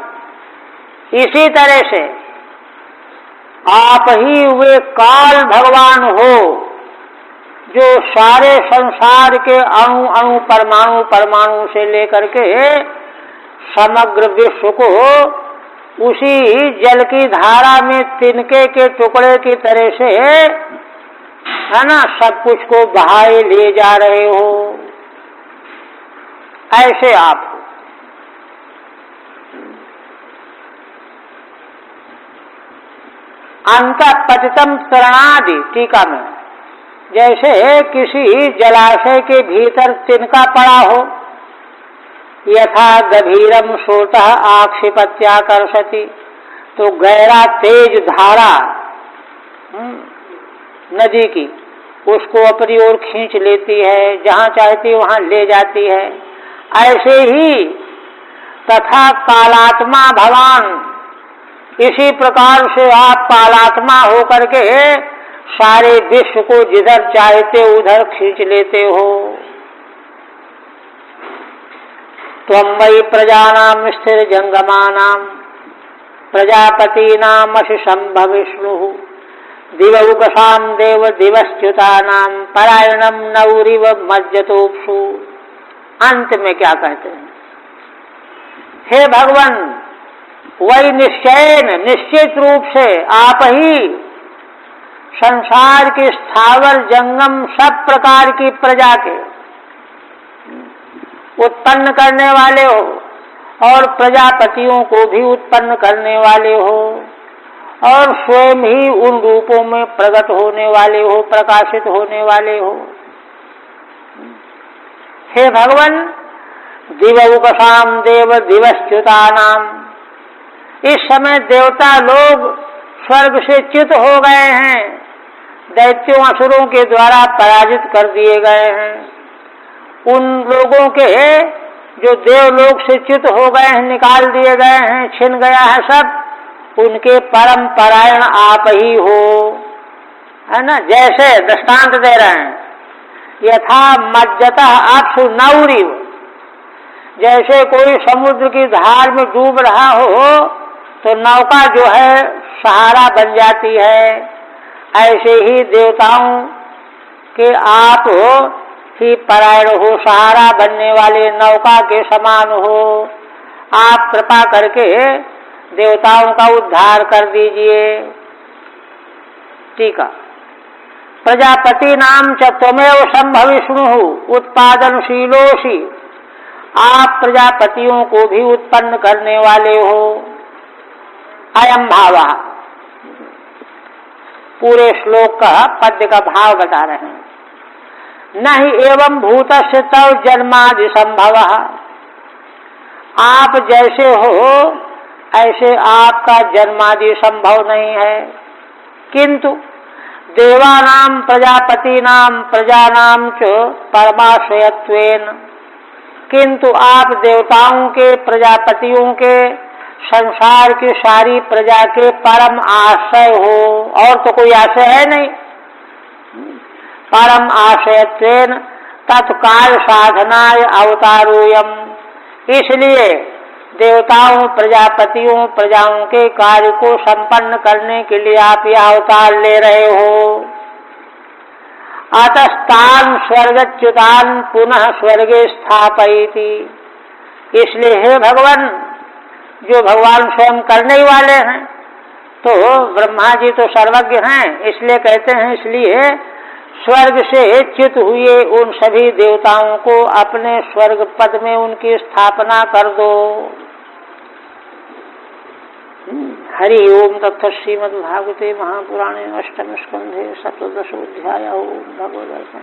Speaker 1: इसी तरह से आप ही वे काल भगवान हो जो सारे संसार के अणु अणु, परमाणु परमाणु से लेकर के समग्र विश्व को उसी जल की धारा में तिनके के टुकड़े की तरह से, है ना, सब कुछ को बहाए ले जा रहे हो। ऐसे आप हो। अंतः पतितम तरणादि, टीका में, जैसे किसी जलाशय के भीतर तिनका पड़ा हो, यथा गभीरम स्रोतः आक्षिपत्याकर्षति, तो गहरा तेज धारा नदी की उसको अपनी ओर खींच लेती है, जहां चाहती वहां ले जाती है। ऐसे ही तथा कालात्मा भवान, इसी प्रकार से आप कालात्मा होकर के सारे विश्व को जिधर चाहते उधर खींच लेते हो। त्वमयि प्रजानां स्थिर जंगमानां प्रजापतीनामसि संभविष्णु, दिवौकसां देव दिवश्च्युतानां परायणं नौरिव मज्जतोप्सु। अंत में क्या कहते हैं? हे भगवान, वही निश्चयन, निश्चित रूप से आप ही संसार के स्थावर जंगम सब प्रकार की प्रजा के उत्पन्न करने वाले हो और प्रजापतियों को भी उत्पन्न करने वाले हो और स्वयं ही उन रूपों में प्रकट होने वाले हो, प्रकाशित होने वाले हो। हे भगवान, दिवौकसाम देव दिवश्च्युतानाम, इस समय देवता लोग स्वर्ग से च्युत हो गए हैं, दैत्यों असुरों के द्वारा पराजित कर दिए गए हैं। उन लोगों के जो देवलोक से च्युत हो गए हैं, निकाल दिए गए हैं, छिन गया है सब, उनके परम परायण आप ही हो, है ना। जैसे दृष्टांत दे रहे हैं, यथा मज्जतः अप्सु नौरिव, जैसे कोई समुद्र की धार में डूब रहा हो तो नौका जो है सहारा बन जाती है, ऐसे ही देवताओं के आप ही परायण हो, सहारा बनने वाले नौका के समान हो। आप कृपा करके देवताओं का उद्धार कर दीजिए। टीका, प्रजापति नाम च त्वमेव संभविष्णु उत्पादनशीलोषि, आप प्रजापतियों को भी उत्पन्न करने वाले हो। अयम भाव, पूरे श्लोक का पद्य का भाव बता रहे हैं। नहीं एवं भूतस्य तव जन्मादि संभव, आप जैसे हो ऐसे आपका जन्मादि संभव नहीं है। किंतु देवानां प्रजापतीनां प्रजानां च परमाश्रयत्वेन, किंतु आप देवताओं के, प्रजापतियों के, संसार की सारी प्रजा के परम आश्रय हो, और तो कोई आश्रय है नहीं। परम आश्रयत्वेन तत्काल साधनाय अवतारोयम, इसलिए देवताओं, प्रजापतियों, प्रजाओं के कार्य को संपन्न करने के लिए आप यह अवतार ले रहे हो। अतस्तान स्वर्गच्युतान पुनः स्वर्गे स्थापयति, इसलिए हे भगवान, जो भगवान स्वयं करने ही वाले हैं, तो ब्रह्मा जी तो सर्वज्ञ हैं, इसलिए कहते हैं, इसलिए स्वर्ग से च्युत हुए उन सभी देवताओं को अपने स्वर्ग पद में उनकी स्थापना कर दो। हरि ओम तत्सत्। श्रीमद्भागवते महापुराणे अष्टम स्कंधे सप्तदशोऽध्यायः। ओम भगवद्गीता।